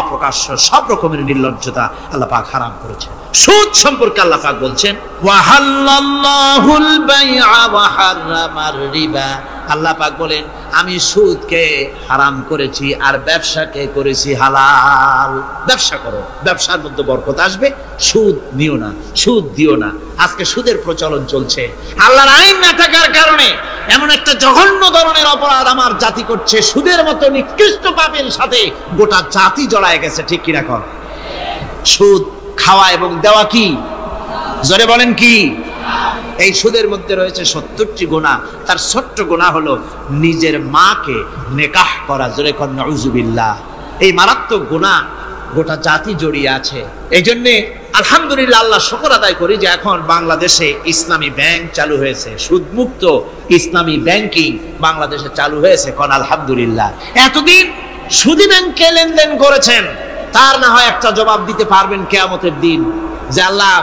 [SPEAKER 2] অপ্রকাশ্য সব রকমের নির্লজ্জতা আল্লাহ পাক হারাম করেছেন। সুদ সম্পর্কে আল্লাহ পাক বলছেন ওয়াহাল্লাল্লাহুল বাইআ ওয়া হারামার রিবা। আল্লাহ পাক বলেন আমি সুদকে হারাম করেছি আর ব্যবসাকে করেছি হালাল। ব্যবসা করো, ব্যবসার মধ্যে বরকত আসবে। সুদ নিও না, সুদ দিও না। আজকে সুদের প্রচলন চলছে। আল্লাহর আইন না থাকার কারণে এমন একটা জঘন্য ধরনের অপরাধ আমার জাতি করছে, সুদের মতো নিকৃষ্ট পাপের সাথে গোটা জাতি জড়ায় গেছে। ঠিক কিনা কর? সুদ খাওয়া এবং দেওয়া কি? জোরে বলেন কি? এই সুদের মধ্যে রয়েছে 70টি গুনাহ। তার ছোট্ট গুনাহ হলো নিজের মাকে নেকাহ করা। জোরে কর নাউযুবিল্লাহ। এই মারাত্মক গুনাহ গোটা জাতি জড়িয়ে আছে। এই জন্য আলহামদুলিল্লাহ, আল্লাহ শুকর আদায় করি যে এখন বাংলাদেশে ইসলামী ব্যাংক চালু হয়েছে, সুদমুক্ত ইসলামী ব্যাংকিং বাংলাদেশে চালু হয়েছে। কোন আলহামদুলিল্লাহ। এতদিন সুদী ব্যাংকে লেনদেন করেছেন, তার না হয় একটা জবাব দিতে পারবেন কিয়ামতের দিন যে আল্লাহ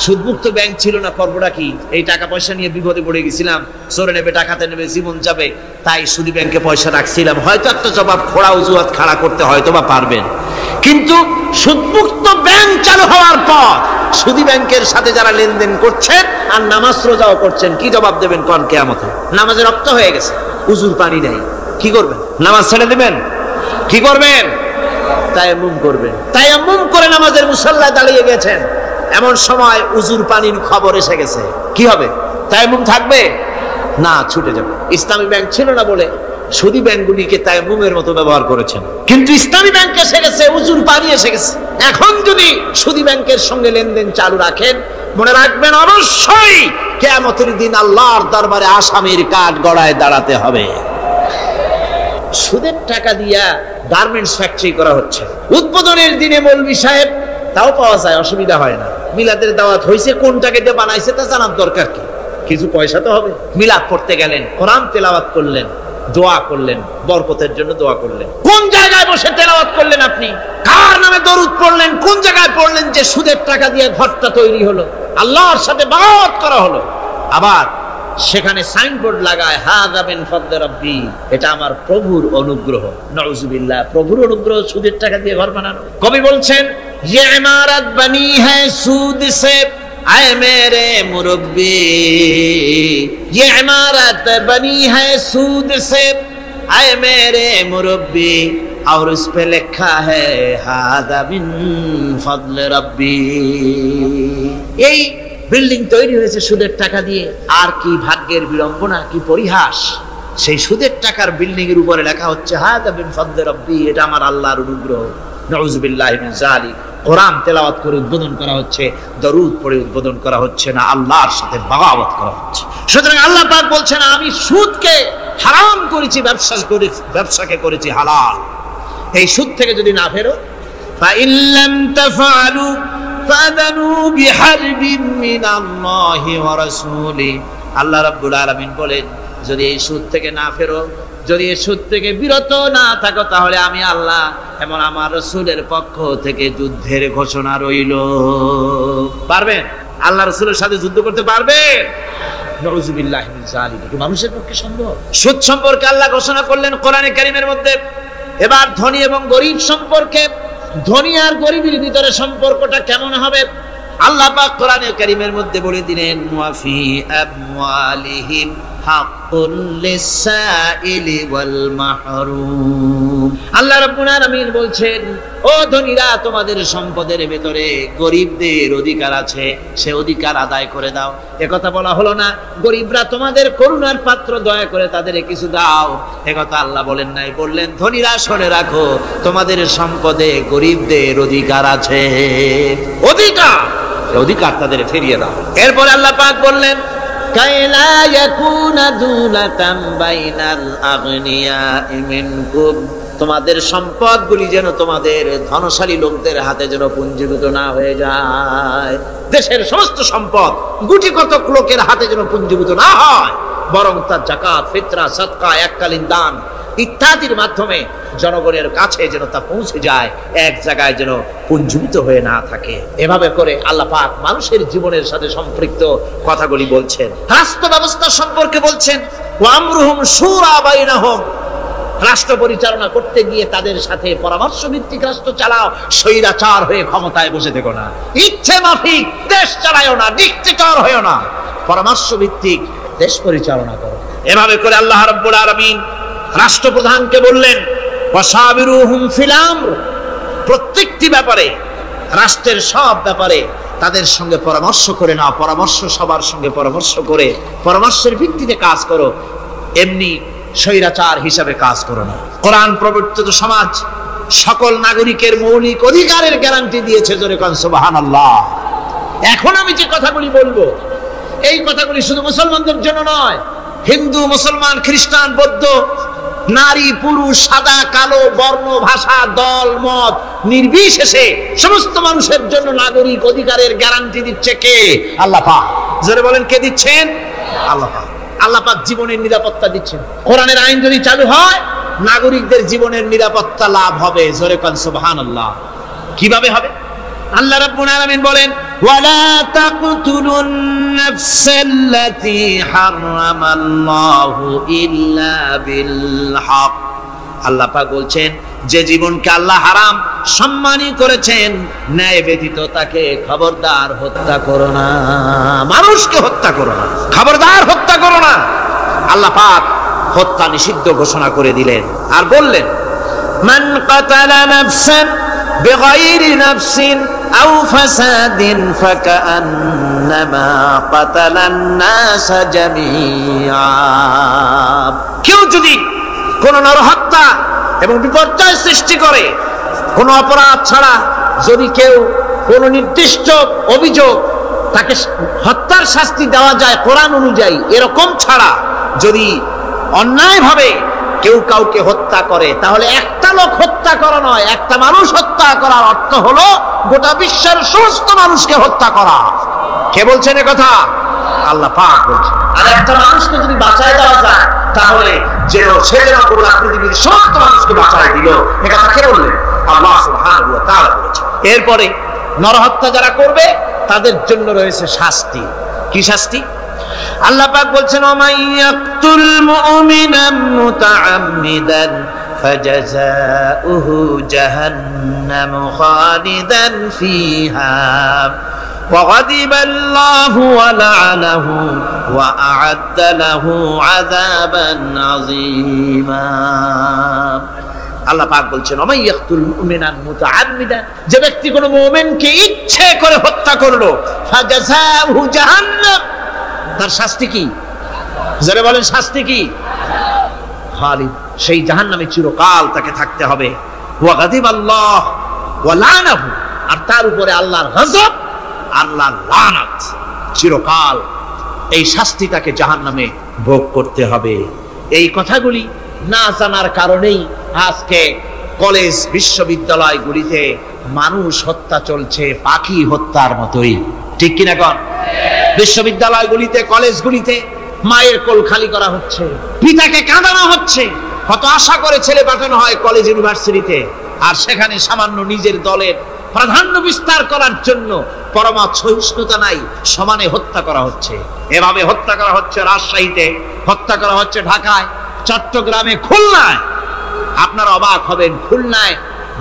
[SPEAKER 2] সুদমুক্ত ব্যাংক ছিল না, করবোটা কি? এই টাকা পয়সা নিয়ে বিপদে পড়ে গেছিলাম, চোরে নেবে, ডাকাতে নেবে, জীবন যাবে, তাই সুদী ব্যাংকে পয়সা রাখছিলাম। হয়তো একটা জবাব, খোড়া অজুহাত খাড়া করতে হয়তো বা পারবেন। কিন্তু সুদমুক্ত ব্যাংক চালু হওয়ার পর সুদী ব্যাংকের সাথে যারা লেনদেন করছেন আর নামাজ রোজাও করছেন, কি জবাব দেবেন কোন কিয়ামতে? নামাজে রক্ত হয়ে গেছে, উজুর পানি নাই, কি করবেন? নামাজ ছেড়ে দেবেন? কি করবেন? তায়াম্মুম করবেন। তায়াম্মুম করে নামাজের মুসাল্লায় দাঁড়িয়ে গেছেন, এমন সময় উজুর পানির খবর এসে গেছে, কি হবে? তায়াম্মুম থাকবে না, ছুটে যাবে। ইসলামী ব্যাংক ছিল না বলে সুদী ব্যাংকগুলিকে তায়াম্মুমের মতো ব্যবহার করেছেন, কিন্তু ইসলামী ব্যাংক এসে গেছে, উজুর পানি এসে গেছে। এখন যদি সুদী ব্যাংকের সঙ্গে লেনদেন চালু রাখেন, মনে রাখবেন অবশ্যই কিয়ামতের দিন আল্লাহর দরবারে আসামির কাঠ গড়ায় দাঁড়াতে হবে। সুদের টাকা দিয়া গার্মেন্টস ফ্যাক্টরি করা হচ্ছে। উদ্বোধনের দিনে মৌলভী সাহেব, তাও পাওয়া যায়, অসুবিধা হয় না। মিলাদের দাওয়াত হয়েছে, কোন টাকা দিয়ে বানাইছে তা জানার দরকার কি? কিছু পয়সা তো হবে। মিলাদ পড়তে গেলেন, কোরআন তেলাওয়াত করলেন, দোয়া করলেন, বরকতের জন্য দোয়া করলেন। কোন জায়গায় বসে তেলাওয়াত করলেন আপনি? কার নামে দরুদ পড়লেন? কোন জায়গায় পড়লেন যে সুদের টাকা দিয়ে ঘরটা তৈরি হলো, আল্লাহর সাথে বাগাওয়াত করা হলো? আবার সেখানে সাইনবোর্ড লাগায় হাযা মিন ফাদলি রাব্বি, এটা আমার প্রভুর অনুগ্রহ। নাউযুবিল্লাহ। প্রভুর অনুগ্রহ সুদের টাকা দিয়ে ঘর বানানো। কবি বলছেন ये इमारत बनी है सूद से आए मेरे मुरब्बी, ये इमारत बनी है सूद से आए मेरे मुरब्बी, और उस पे लिखा है हादा मिन फضل रब्बी। এই বিল্ডিং তৈরি হয়েছে সুদের টাকা দিয়ে। আর কি ভাগ্যের বিড়ম্বনা, কি পরিহাস! সেই সুদের টাকার বিল্ডিং এর উপরে লেখা হচ্ছে হাদা মিন ফাদলি রাব্বি, এটা আমার আল্লাহর অনুগ্রহ। নাউযুবিল্লাহি মিন যালিক। কোরআন তেলাওয়াত করে উদ্বোধন করা হচ্ছে, দরুদ পড়ে উদ্বোধন করা হচ্ছে না, আল্লাহর সাথে বাগাওয়াত করা হচ্ছে। সুতরাং আল্লাহ পাক বলছেন আমি সুদকে হারাম করেছি, ব্যবসাকে করেছি হালাল। এই সুদ থেকে যদি না ফেরো, فإن لم تفعلوا فأذنوا بحرب من الله ورسوله। আল্লাহ রাব্বুল আলামিন বলেন যদি এই সুদ থেকে না ফেরো, যদি এই সুদ থেকে বিরত না থাকো, তাহলে আমি আল্লাহ এবং আমার রাসূলের পক্ষ থেকে যুদ্ধের ঘোষণা রইল। পারবেন? আল্লাহ রাসূলের সাথে যুদ্ধ করতে পারবেন? নাউযুবিল্লাহি মিন যালিক। কি মানুষের পক্ষে সম্ভব? সুদ সম্পর্কে আল্লাহ ঘোষণা করলেন কোরআনে কারীমের মধ্যে। এবার ধনী এবং গরীব সম্পর্কে, ধনী আর গরীবের ভিতরে সম্পর্কটা কেমন হবে আল্লাহ পাক কোরআনে কারীমের মধ্যে বলে দিলেন ওয়াফি আমওয়ালিহিম হাক্কুল লিসাইলি ওয়াল মাহরুম। আল্লাহ রাব্বুল আলামিন বলছেন ও ধনীরা, তোমাদের সম্পদের ভিতরে গরীবদের অধিকার আছে, সে অধিকার আদায় করে দাও। একথা বলা হলো না গরীবরা তোমাদের করুণার পাত্র, দয়া করে তাদের কিছু দাও, একথা আল্লাহ বলেন নাই। বললেন ধনীরা শুনে রাখো, তোমাদের সম্পদে গরীবদের অধিকার আছে, অধিকার তাদের ফিরিয়ে দাও। এরপর আল্লাহ পাক বললেন কাইলা ইয়াকুনা দুলাতাম বাইনাল আগনিয়াই মিনকুম, তোমাদের সম্পদগুলি যেন তোমাদের ধনশালী লোকদের হাতে যেন পুঞ্জীভূত না হয়ে যায়। দেশের সমস্ত সম্পদ গুটি কতক লোকের হাতে যেন পুঞ্জীভূত না হয়, বরং তার যাকাত, ফিতরা, সাদকা, এককালীন দান ইত্যাদির মাধ্যমে জনগণের কাছে যেন তা পৌঁছে যায়, এক জায়গায় যেন পুঞ্জীভূত হয়ে না থাকে। এভাবে করে আল্লাহ পাক মানুষের জীবনের সাথে সম্পৃক্ত কথাগুলি বলছেন। রাষ্ট্র ব্যবস্থা সম্পর্কে বলছেন ওয়া আমরুহুম শুরা বাইনাহুম, রাষ্ট্র পরিচালনা করতে গিয়ে তাদের সাথে পরামর্শ ভিত্তিক রাষ্ট্র চালাও, স্বৈরাচার হয়ে ক্ষমতায় বসে থেকো না, ইচ্ছে মাফিক দেশ চালায়ও না, ডিক্টেটর হয়েও না, পরামর্শ ভিত্তিক দেশ পরিচালনা করো। এভাবে করে আল্লাহ রাব্বুল আলামিন রাষ্ট্রপ্রধানকে বললেন ওয়াসাবিরুহুম ফিল আমর, প্রত্যেকটি ব্যাপারে, রাষ্ট্রের সব ব্যাপারে তাদের সঙ্গে পরামর্শ করে নাও, পরামর্শ সবার সঙ্গে পরামর্শ করে পরামর্শের ভিত্তিতে কাজ করো, এমনি স্বৈরাচার হিসাবে কাজ করো না। কোরআন প্রবর্তিত সমাজ সকল নাগরিকের মৌলিক অধিকারের গ্যারান্টি দিয়েছে, জোরে কোন সুবহানাল্লাহ। এখন আমি যে কথাগুলি বলবো, এই কথাগুলি শুধু মুসলমানদের জন্য নয়, হিন্দু, মুসলমান, খ্রিস্টান, বৌদ্ধ, নারী, পুরুষ, সাদা, কালো, বর্ণ, ভাষা, দল, মত নির্বিশেষে সমস্ত মানুষের জন্য নাগরিক অধিকারের গ্যারান্টি দিচ্ছে কে? আল্লাহ পাক। জোরে বলেন কে দিচ্ছেন? আল্লাহ পাক। আল্লাহ পাক জীবনের নিরাপত্তা দিচ্ছেন। কোরআনের আইন যদি চালু হয়, নাগরিকদের জীবনের নিরাপত্তা লাভ হবে। জোরে কোন সুবহানাল্লাহ। কিভাবে হবে? আল্লাহ রাব্বুল আলামিন বলেন ওয়ালা তাকতুলুন নাফসাল্লাতী হারামাল্লাহু ইল্লা বিল হক। আল্লাহ পাক বলছেন যে জীবনকে আল্লাহ হারাম সম্মানী করেছেন, ন্যায় ব্যতীত তাকে খবরদার হত্যা করো না। মানুষকে হত্যা করো না, খবরদার হত্যা করো না। আল্লাহ পাক হত্যা নিষিদ্ধ ঘোষণা করে দিলেন আর বললেন মান কাতালা নাফসান বিগাইরি নাফসিন আও ফাসাদিন ফাকান্নামা কাতালান নাস জামিআ। কেউ যদি কোন নরহত্যা এবং বিপর্যয় সৃষ্টি করে, কোন অপরাধ ছাড়া যদি কেউ কোন নির্দিষ্ট অভিযোগ তাকে হত্যার শাস্তি দেওয়া যায় কোরআন অনুযায়ী, এরকম ছাড়া যদি অন্যায়ভাবে কেউ কাউকে হত্যা করে, তাহলে একটা লোক হত্যা করা নয়, একটা মানুষ হত্যা করার অর্থ হলো গোটা বিশ্বের সমস্ত মানুষকে হত্যা করা। কে বলছেন কথা? আল্লাহ পাক বলছেন। আর একটা মানুষকে যদি বাঁচায় দেওয়া যায়, তাহলে যেন সে যেন গোটা পৃথিবীর সমস্ত মানুষকে বাঁচায় দিল, এ কথা কে বললেন? আল্লাহ সুবহানাহু ওয়া তাআলা বলেছেন। এরপরে নরহত্যা যারা করবে তাদের জন্য রয়েছে শাস্তি। কি শাস্তি? আল্লাহ পাক বলছেন ওমাইয়াকতুল মুমিনান মুতাআম্মিদান ফাজাযাউহু জাহান্নাম খালিদান ফিহা وغضب الله ولعنه وأعد له عذابا عظيما। আল্লাহ পাক বলছেন ওমাইয়াকতুল মুমিনান মুতাআম্মিদান, যে ব্যক্তি কোনো মুমিনকে ইচ্ছে করে হত্যা করলো, ফাজাযাউহু জাহান্নাম, তার শাস্তি কি? যারা বলেন শাস্তি কি? খালিদ, সেই জাহান্নামে চিরকাল তাকে থাকতে হবে। ওয়া গাদিব আল্লাহ, ওয়া লানাহু, আর তার উপরে আল্লাহর গজব, আল্লাহর লানত, চিরকাল এই শাস্তি তাকে জাহান্নামে ভোগ করতে হবে। এই কথাগুলি না জানার কারণেই আজকে কলেজ বিশ্ববিদ্যালয়গুলিতে মানুষ হত্যা চলছে পাখি হত্যার মতোই, ঠিক কিনা কোন? বিশ্ববিদ্যালয়গুলিতে কলেজগুলিতে মায়ের কোল খালি করা হচ্ছে, পিতাকে কাঁদানো হচ্ছে। কত আশা করে ছেলে পাঠানো হয় কলেজ ইউনিভার্সিটিতে, আর সেখানে সামান্য নিজের দলের প্রাধান্য বিস্তার করার জন্য পরমা সহিষ্ণুতা নাই, সমানে হত্যা করা হচ্ছে। এভাবে হত্যা করা হচ্ছে রাজশাহীতে, হত্যা করা হচ্ছে ঢাকায়, চট্টগ্রামে, খুলনায়। আপনারা অবাক হবেন, খুলনায়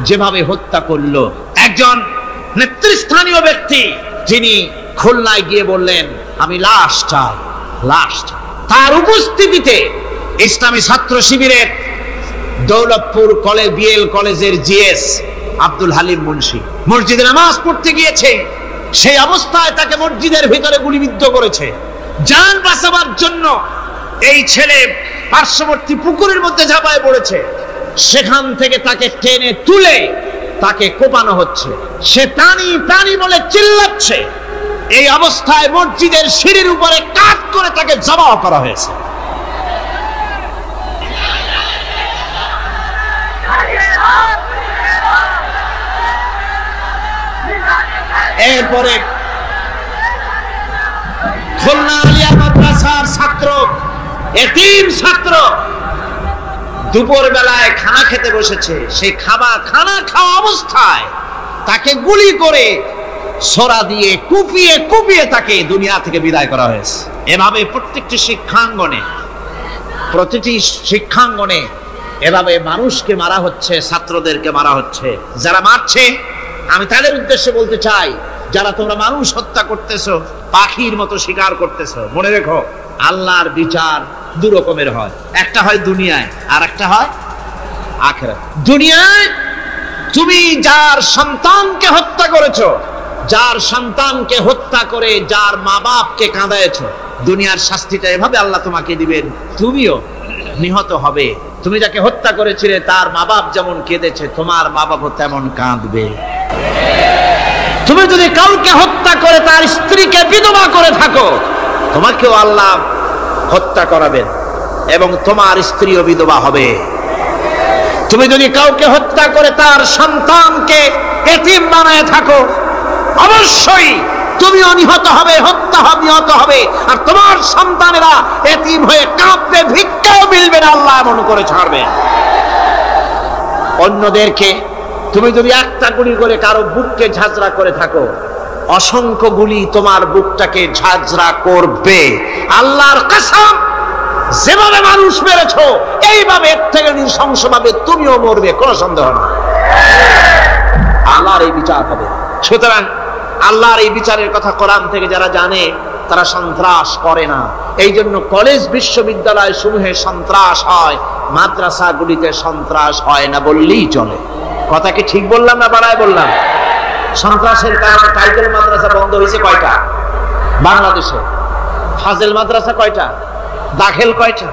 [SPEAKER 2] যেভাবে হত্যা করলো একজন নেতৃস্থানীয় ব্যক্তি, যিনি খুলনায় গিয়ে বললেন আমি লাশ চাই, লাশ চাই। তার উপস্থিতিতে ইসলামী ছাত্র শিবিরের দৌলতপুর কলেজ বিএল কলেজের জিএস আব্দুল হালিম মুন্সি মসজিদে নামাজ পড়তে গিয়েছে, সেই অবস্থায় তাকে মসজিদের ভিতরে গুলিবিদ্ধ করেছে। জান বাঁচাবার জন্য এই ছেলে পার্শ্ববর্তী পুকুরের মধ্যে ঝাঁপায় পড়েছে, সেখান থেকে তাকে টেনে তুলে তাকে কোপানো হচ্ছে, সে প্রাণী প্রাণী বলে চিল্লাচ্ছে। এই অবস্থায় মসজিদের সিঁড়ির উপরে কাট করে তাকে জবাহ করা হয়েছে। এরপরে খুলনা আলিয়া মাদ্রাসার ছাত্র, এতিম ছাত্র, দুপুর বেলায় খানা খেতে বসেছে, সেই খানা খাওয়া অবস্থায় তাকে গুলি করে ছোরা দিয়ে কুপিয়ে কুপিয়ে তাকে দুনিয়া থেকে বিদায় করা হয়েছে। এভাবে প্রতিটি শিক্ষাঙ্গনে এভাবে মানুষকে মারা হচ্ছে, ছাত্রদেরকে মারা হচ্ছে। যারা মারছে আমি তাদের উদ্দেশ্যে বলতে চাই, যারা তোমরা মানুষ হত্যা করতেছো, পাখির মতো শিকার করতেছো, মনে রেখো আল্লাহর বিচার দু রকমের হয়, একটা হয় দুনিয়ায় আর একটা হয় আখিরাত। দুনিয়ায় তুমি যার সন্তানকে হত্যা করেছো, যার সন্তানকে হত্যা করে যার মা বাপকে কাঁদায়েছো, দুনিয়ার শাস্তিটা এভাবে আল্লাহ তোমাকে দিবেন, তুমিও নিহত হবে। তুমি যাকে হত্যা করেছিলে তার মা বাপ যেমন কেঁদেছে, তোমার মা বাপও তেমন কাঁদবে। তুমি যদি কাউকে হত্যা করে তার স্ত্রীকে বিধবা করে থাকো, তোমাকেও আল্লাহ হত্যা করাবেন এবং তোমার স্ত্রীও বিধবা হবে। তুমি যদি কাউকে হত্যা করে তার সন্তানকে এতিম বানায় থাকো, অবশ্যই তুমিও নিহত হবে, নিহত হবে, আর তোমার সন্তানেরা এতিম হয়ে কাঁদবে, ভিক্ষাও মিলবে না, আল্লাহ এমন করে ছাড়বেন। অন্যদেরকে তুমি যদি একটা গুলি করে কারো বুককে ঝাঁঝরা করে থাকো, অসংখ্য গুলি তোমার বুকটাকে ঝাঁঝরা করবে। আল্লাহর কসম, যেভাবে মানুষ মেরেছো এইভাবে এর থেকে নৃশংসভাবে তুমিও মরবে, কোনো সন্দেহ না। আল্লাহর এই বিচার হবে। সুতরাং আল্লাহর এই বিচারের কথা কোরআন থেকে যারা জানে তারা সন্ত্রাস করে না। এই জন্য কলেজ বিশ্ববিদ্যালয় সমূহে সন্ত্রাস হয়, মাদ্রাসাগুলিতে সন্ত্রাস হয় না বললেই চলে। কথা কি ঠিক বললাম না বাড়ায় বললাম? সন্ত্রাসের কারণে টাইটেল মাদ্রাসা বন্ধ হয়েছে কয়টা বাংলাদেশে? ফাজেল মাদ্রাসা কয়টা? দাখিল কয়টা?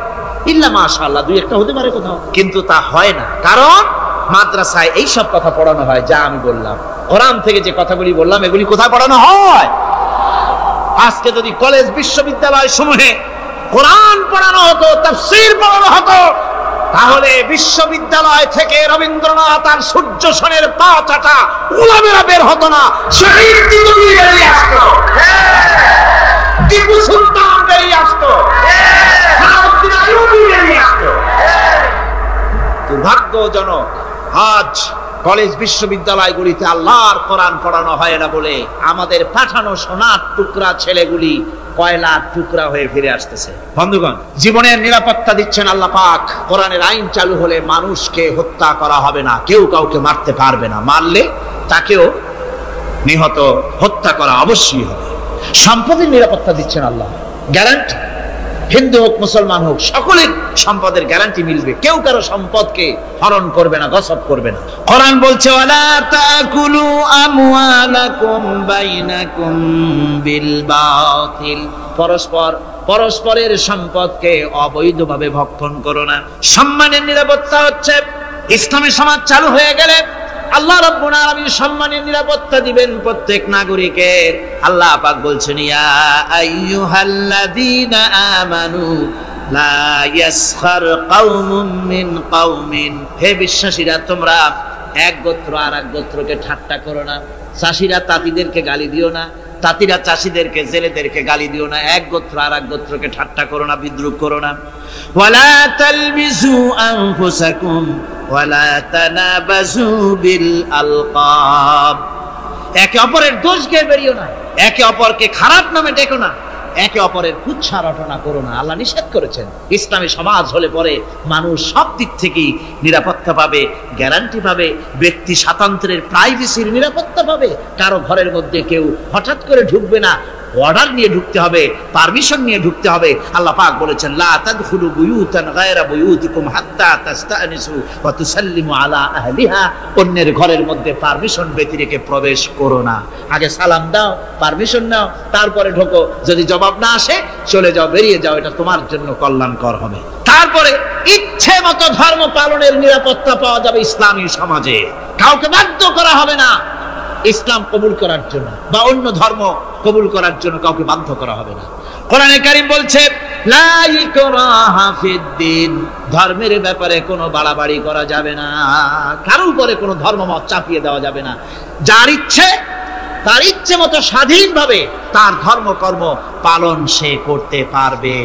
[SPEAKER 2] ইল্লা মাশাআল্লাহ দুই একটা হতে পারে কোথাও, কিন্তু তা হয় না। কারণ মাদ্রাসায় এই সব কথা পড়ানো হয় যা আমি বললাম। কোরআন থেকে যে কথাগুলি বললাম এগুলি কোথায় পড়ানো হয়? আজকে যদি কলেজ বিশ্ববিদ্যালয় সমূহে কোরআন পড়ানো হতো, তাফসীর পড়ানো হতো, তাহলে বিশ্ববিদ্যালয় থেকে রবীন্দ্রনাথ আর সূর্য সেনের পা চাটা উলামেরা বের হতো না, শহীদ দিদি বেরিয়ে আসতো, টিপু সুলতান বেরিয়ে আসতো, সালাউদ্দিন আইয়ুবী বেরিয়ে আসতো। দুর্ভাগ্যজনক আজ কলেজ বিশ্ববিদ্যালয়গুলিতে আল্লাহর কোরআন পড়ানো হয় না বলে আমাদের পাঠানো সোনার টুকরা ছেলেগুলি কয়লার টুকরা হয়ে ফিরে আসতেছে। বন্ধুগণ, জীবনের নিরাপত্তা দিচ্ছেন আল্লাহ পাক। কোরআনের আইন চালু হলে মানুষকে হত্যা করা হবে না, কেউ কাউকে মারতে পারবে না, মারলে তাকেও নিহত হত্যা করা অবশ্যই হবে। সম্পদের নিরাপত্তা দিচ্ছেন আল্লাহ, গ্যারান্টি। হিন্দু হোক মুসলমান হোক সকলের সম্পদের গ্যারান্টি মিলবে, কেউ কারো সম্পদকে হরণ করবে না, গসব করবে না। কোরআন বলছে ওয়ালা তাকুলু আমওয়ালাকুম বাইনাকুম বিল বাতিল, পরস্পরের সম্পদকে অবৈধভাবে ভক্ষণ করো না। সম্মানের নিরাপত্তা হচ্ছে ইসলামী সমাজ চালু হয়ে গেলে
[SPEAKER 1] আল্লাহ রাব্বুল আলামিন সম্মানের নিরাপত্তা দিবেন প্রত্যেক নাগরিকের। আল্লাহ পাক বলছেন, ইয়া আইয়ুহাল্লাযীনা আমানু লা ইয়াসখার কওমুম মিন কওমিন, হে বিশ্বাসীরা তোমরা এক গোত্র আর এক গোত্রকে ঠাট্টা করো না। চাষিরা তাঁতিদেরকে গালি দিও না, তাঁতিরা চাষিদেরকে, জেলেদেরকে গালি দিও না। এক গোত্র আর এক গোত্রকে ঠাট্টা করো না, বিদ্রুপ করো না। ওয়ালা তালমিজু আনফুসাকুম ওয়ালা তানাবাজু বিল আলকাব, একে অপরের দোষ গিয়ে বেরিও না, একে অপরকে খারাপ নামে ডেকো না, একে অপরের কুচ্ছা রটনা করো না। আল্লাহ নিষেধ করেছেন। ইসলামী সমাজ হলে পরে মানুষ সব দিক থেকেই নিরাপত্তা পাবে, গ্যারান্টি পাবে, ব্যক্তি স্বাতন্ত্র্যের প্রাইভেসির নিরাপত্তা পাবে। কারো ঘরের মধ্যে কেউ হঠাৎ করে ঢুকবে না, অর্ডার নিয়ে ঢুকতে হবে, পারমিশন নিয়ে ঢুকতে হবে। আল্লাহ পাক বলেছেন, লা তাদখুলু বুয়ুতান গায়রা বুয়ুতিকুম হাত্তা তাস্তানিসু ওয়া তুসাল্লিমু আলা আহলিহা, অন্যের ঘরের মধ্যে পারমিশন ব্যতি রেখে প্রবেশ করো না। আগে সালাম দাও, পারমিশন নাও, তারপরে ঢোকো। যদি জবাব না আসে চলে যাও, বেরিয়ে যাও, এটা তোমার জন্য কল্যাণকর হবে। তারপরে ইচ্ছে মতো ধর্ম পালনের নিরাপত্তা পাওয়া যাবে ইসলামী সমাজে। কাউকে বাধ্য করা হবে না ইসলাম কবুল করার জন্য, বা অন্য ধর্ম কবুল করার জন্য কাউকে বাধ্য করা হবে না। কোরআনে কারীম বলছে, লা ইকরাহা ফিদ্দিন, ধর্মের ব্যাপারে কোনো বাড়াবাড়ি করা যাবে না, কারোর উপরে কোনো ধর্মমত চাপিয়ে দেওয়া যাবে না। যার ইচ্ছে তার ইচ্ছে মতো স্বাধীনভাবে তার ধর্মকর্ম পালন সে করতে পারবে।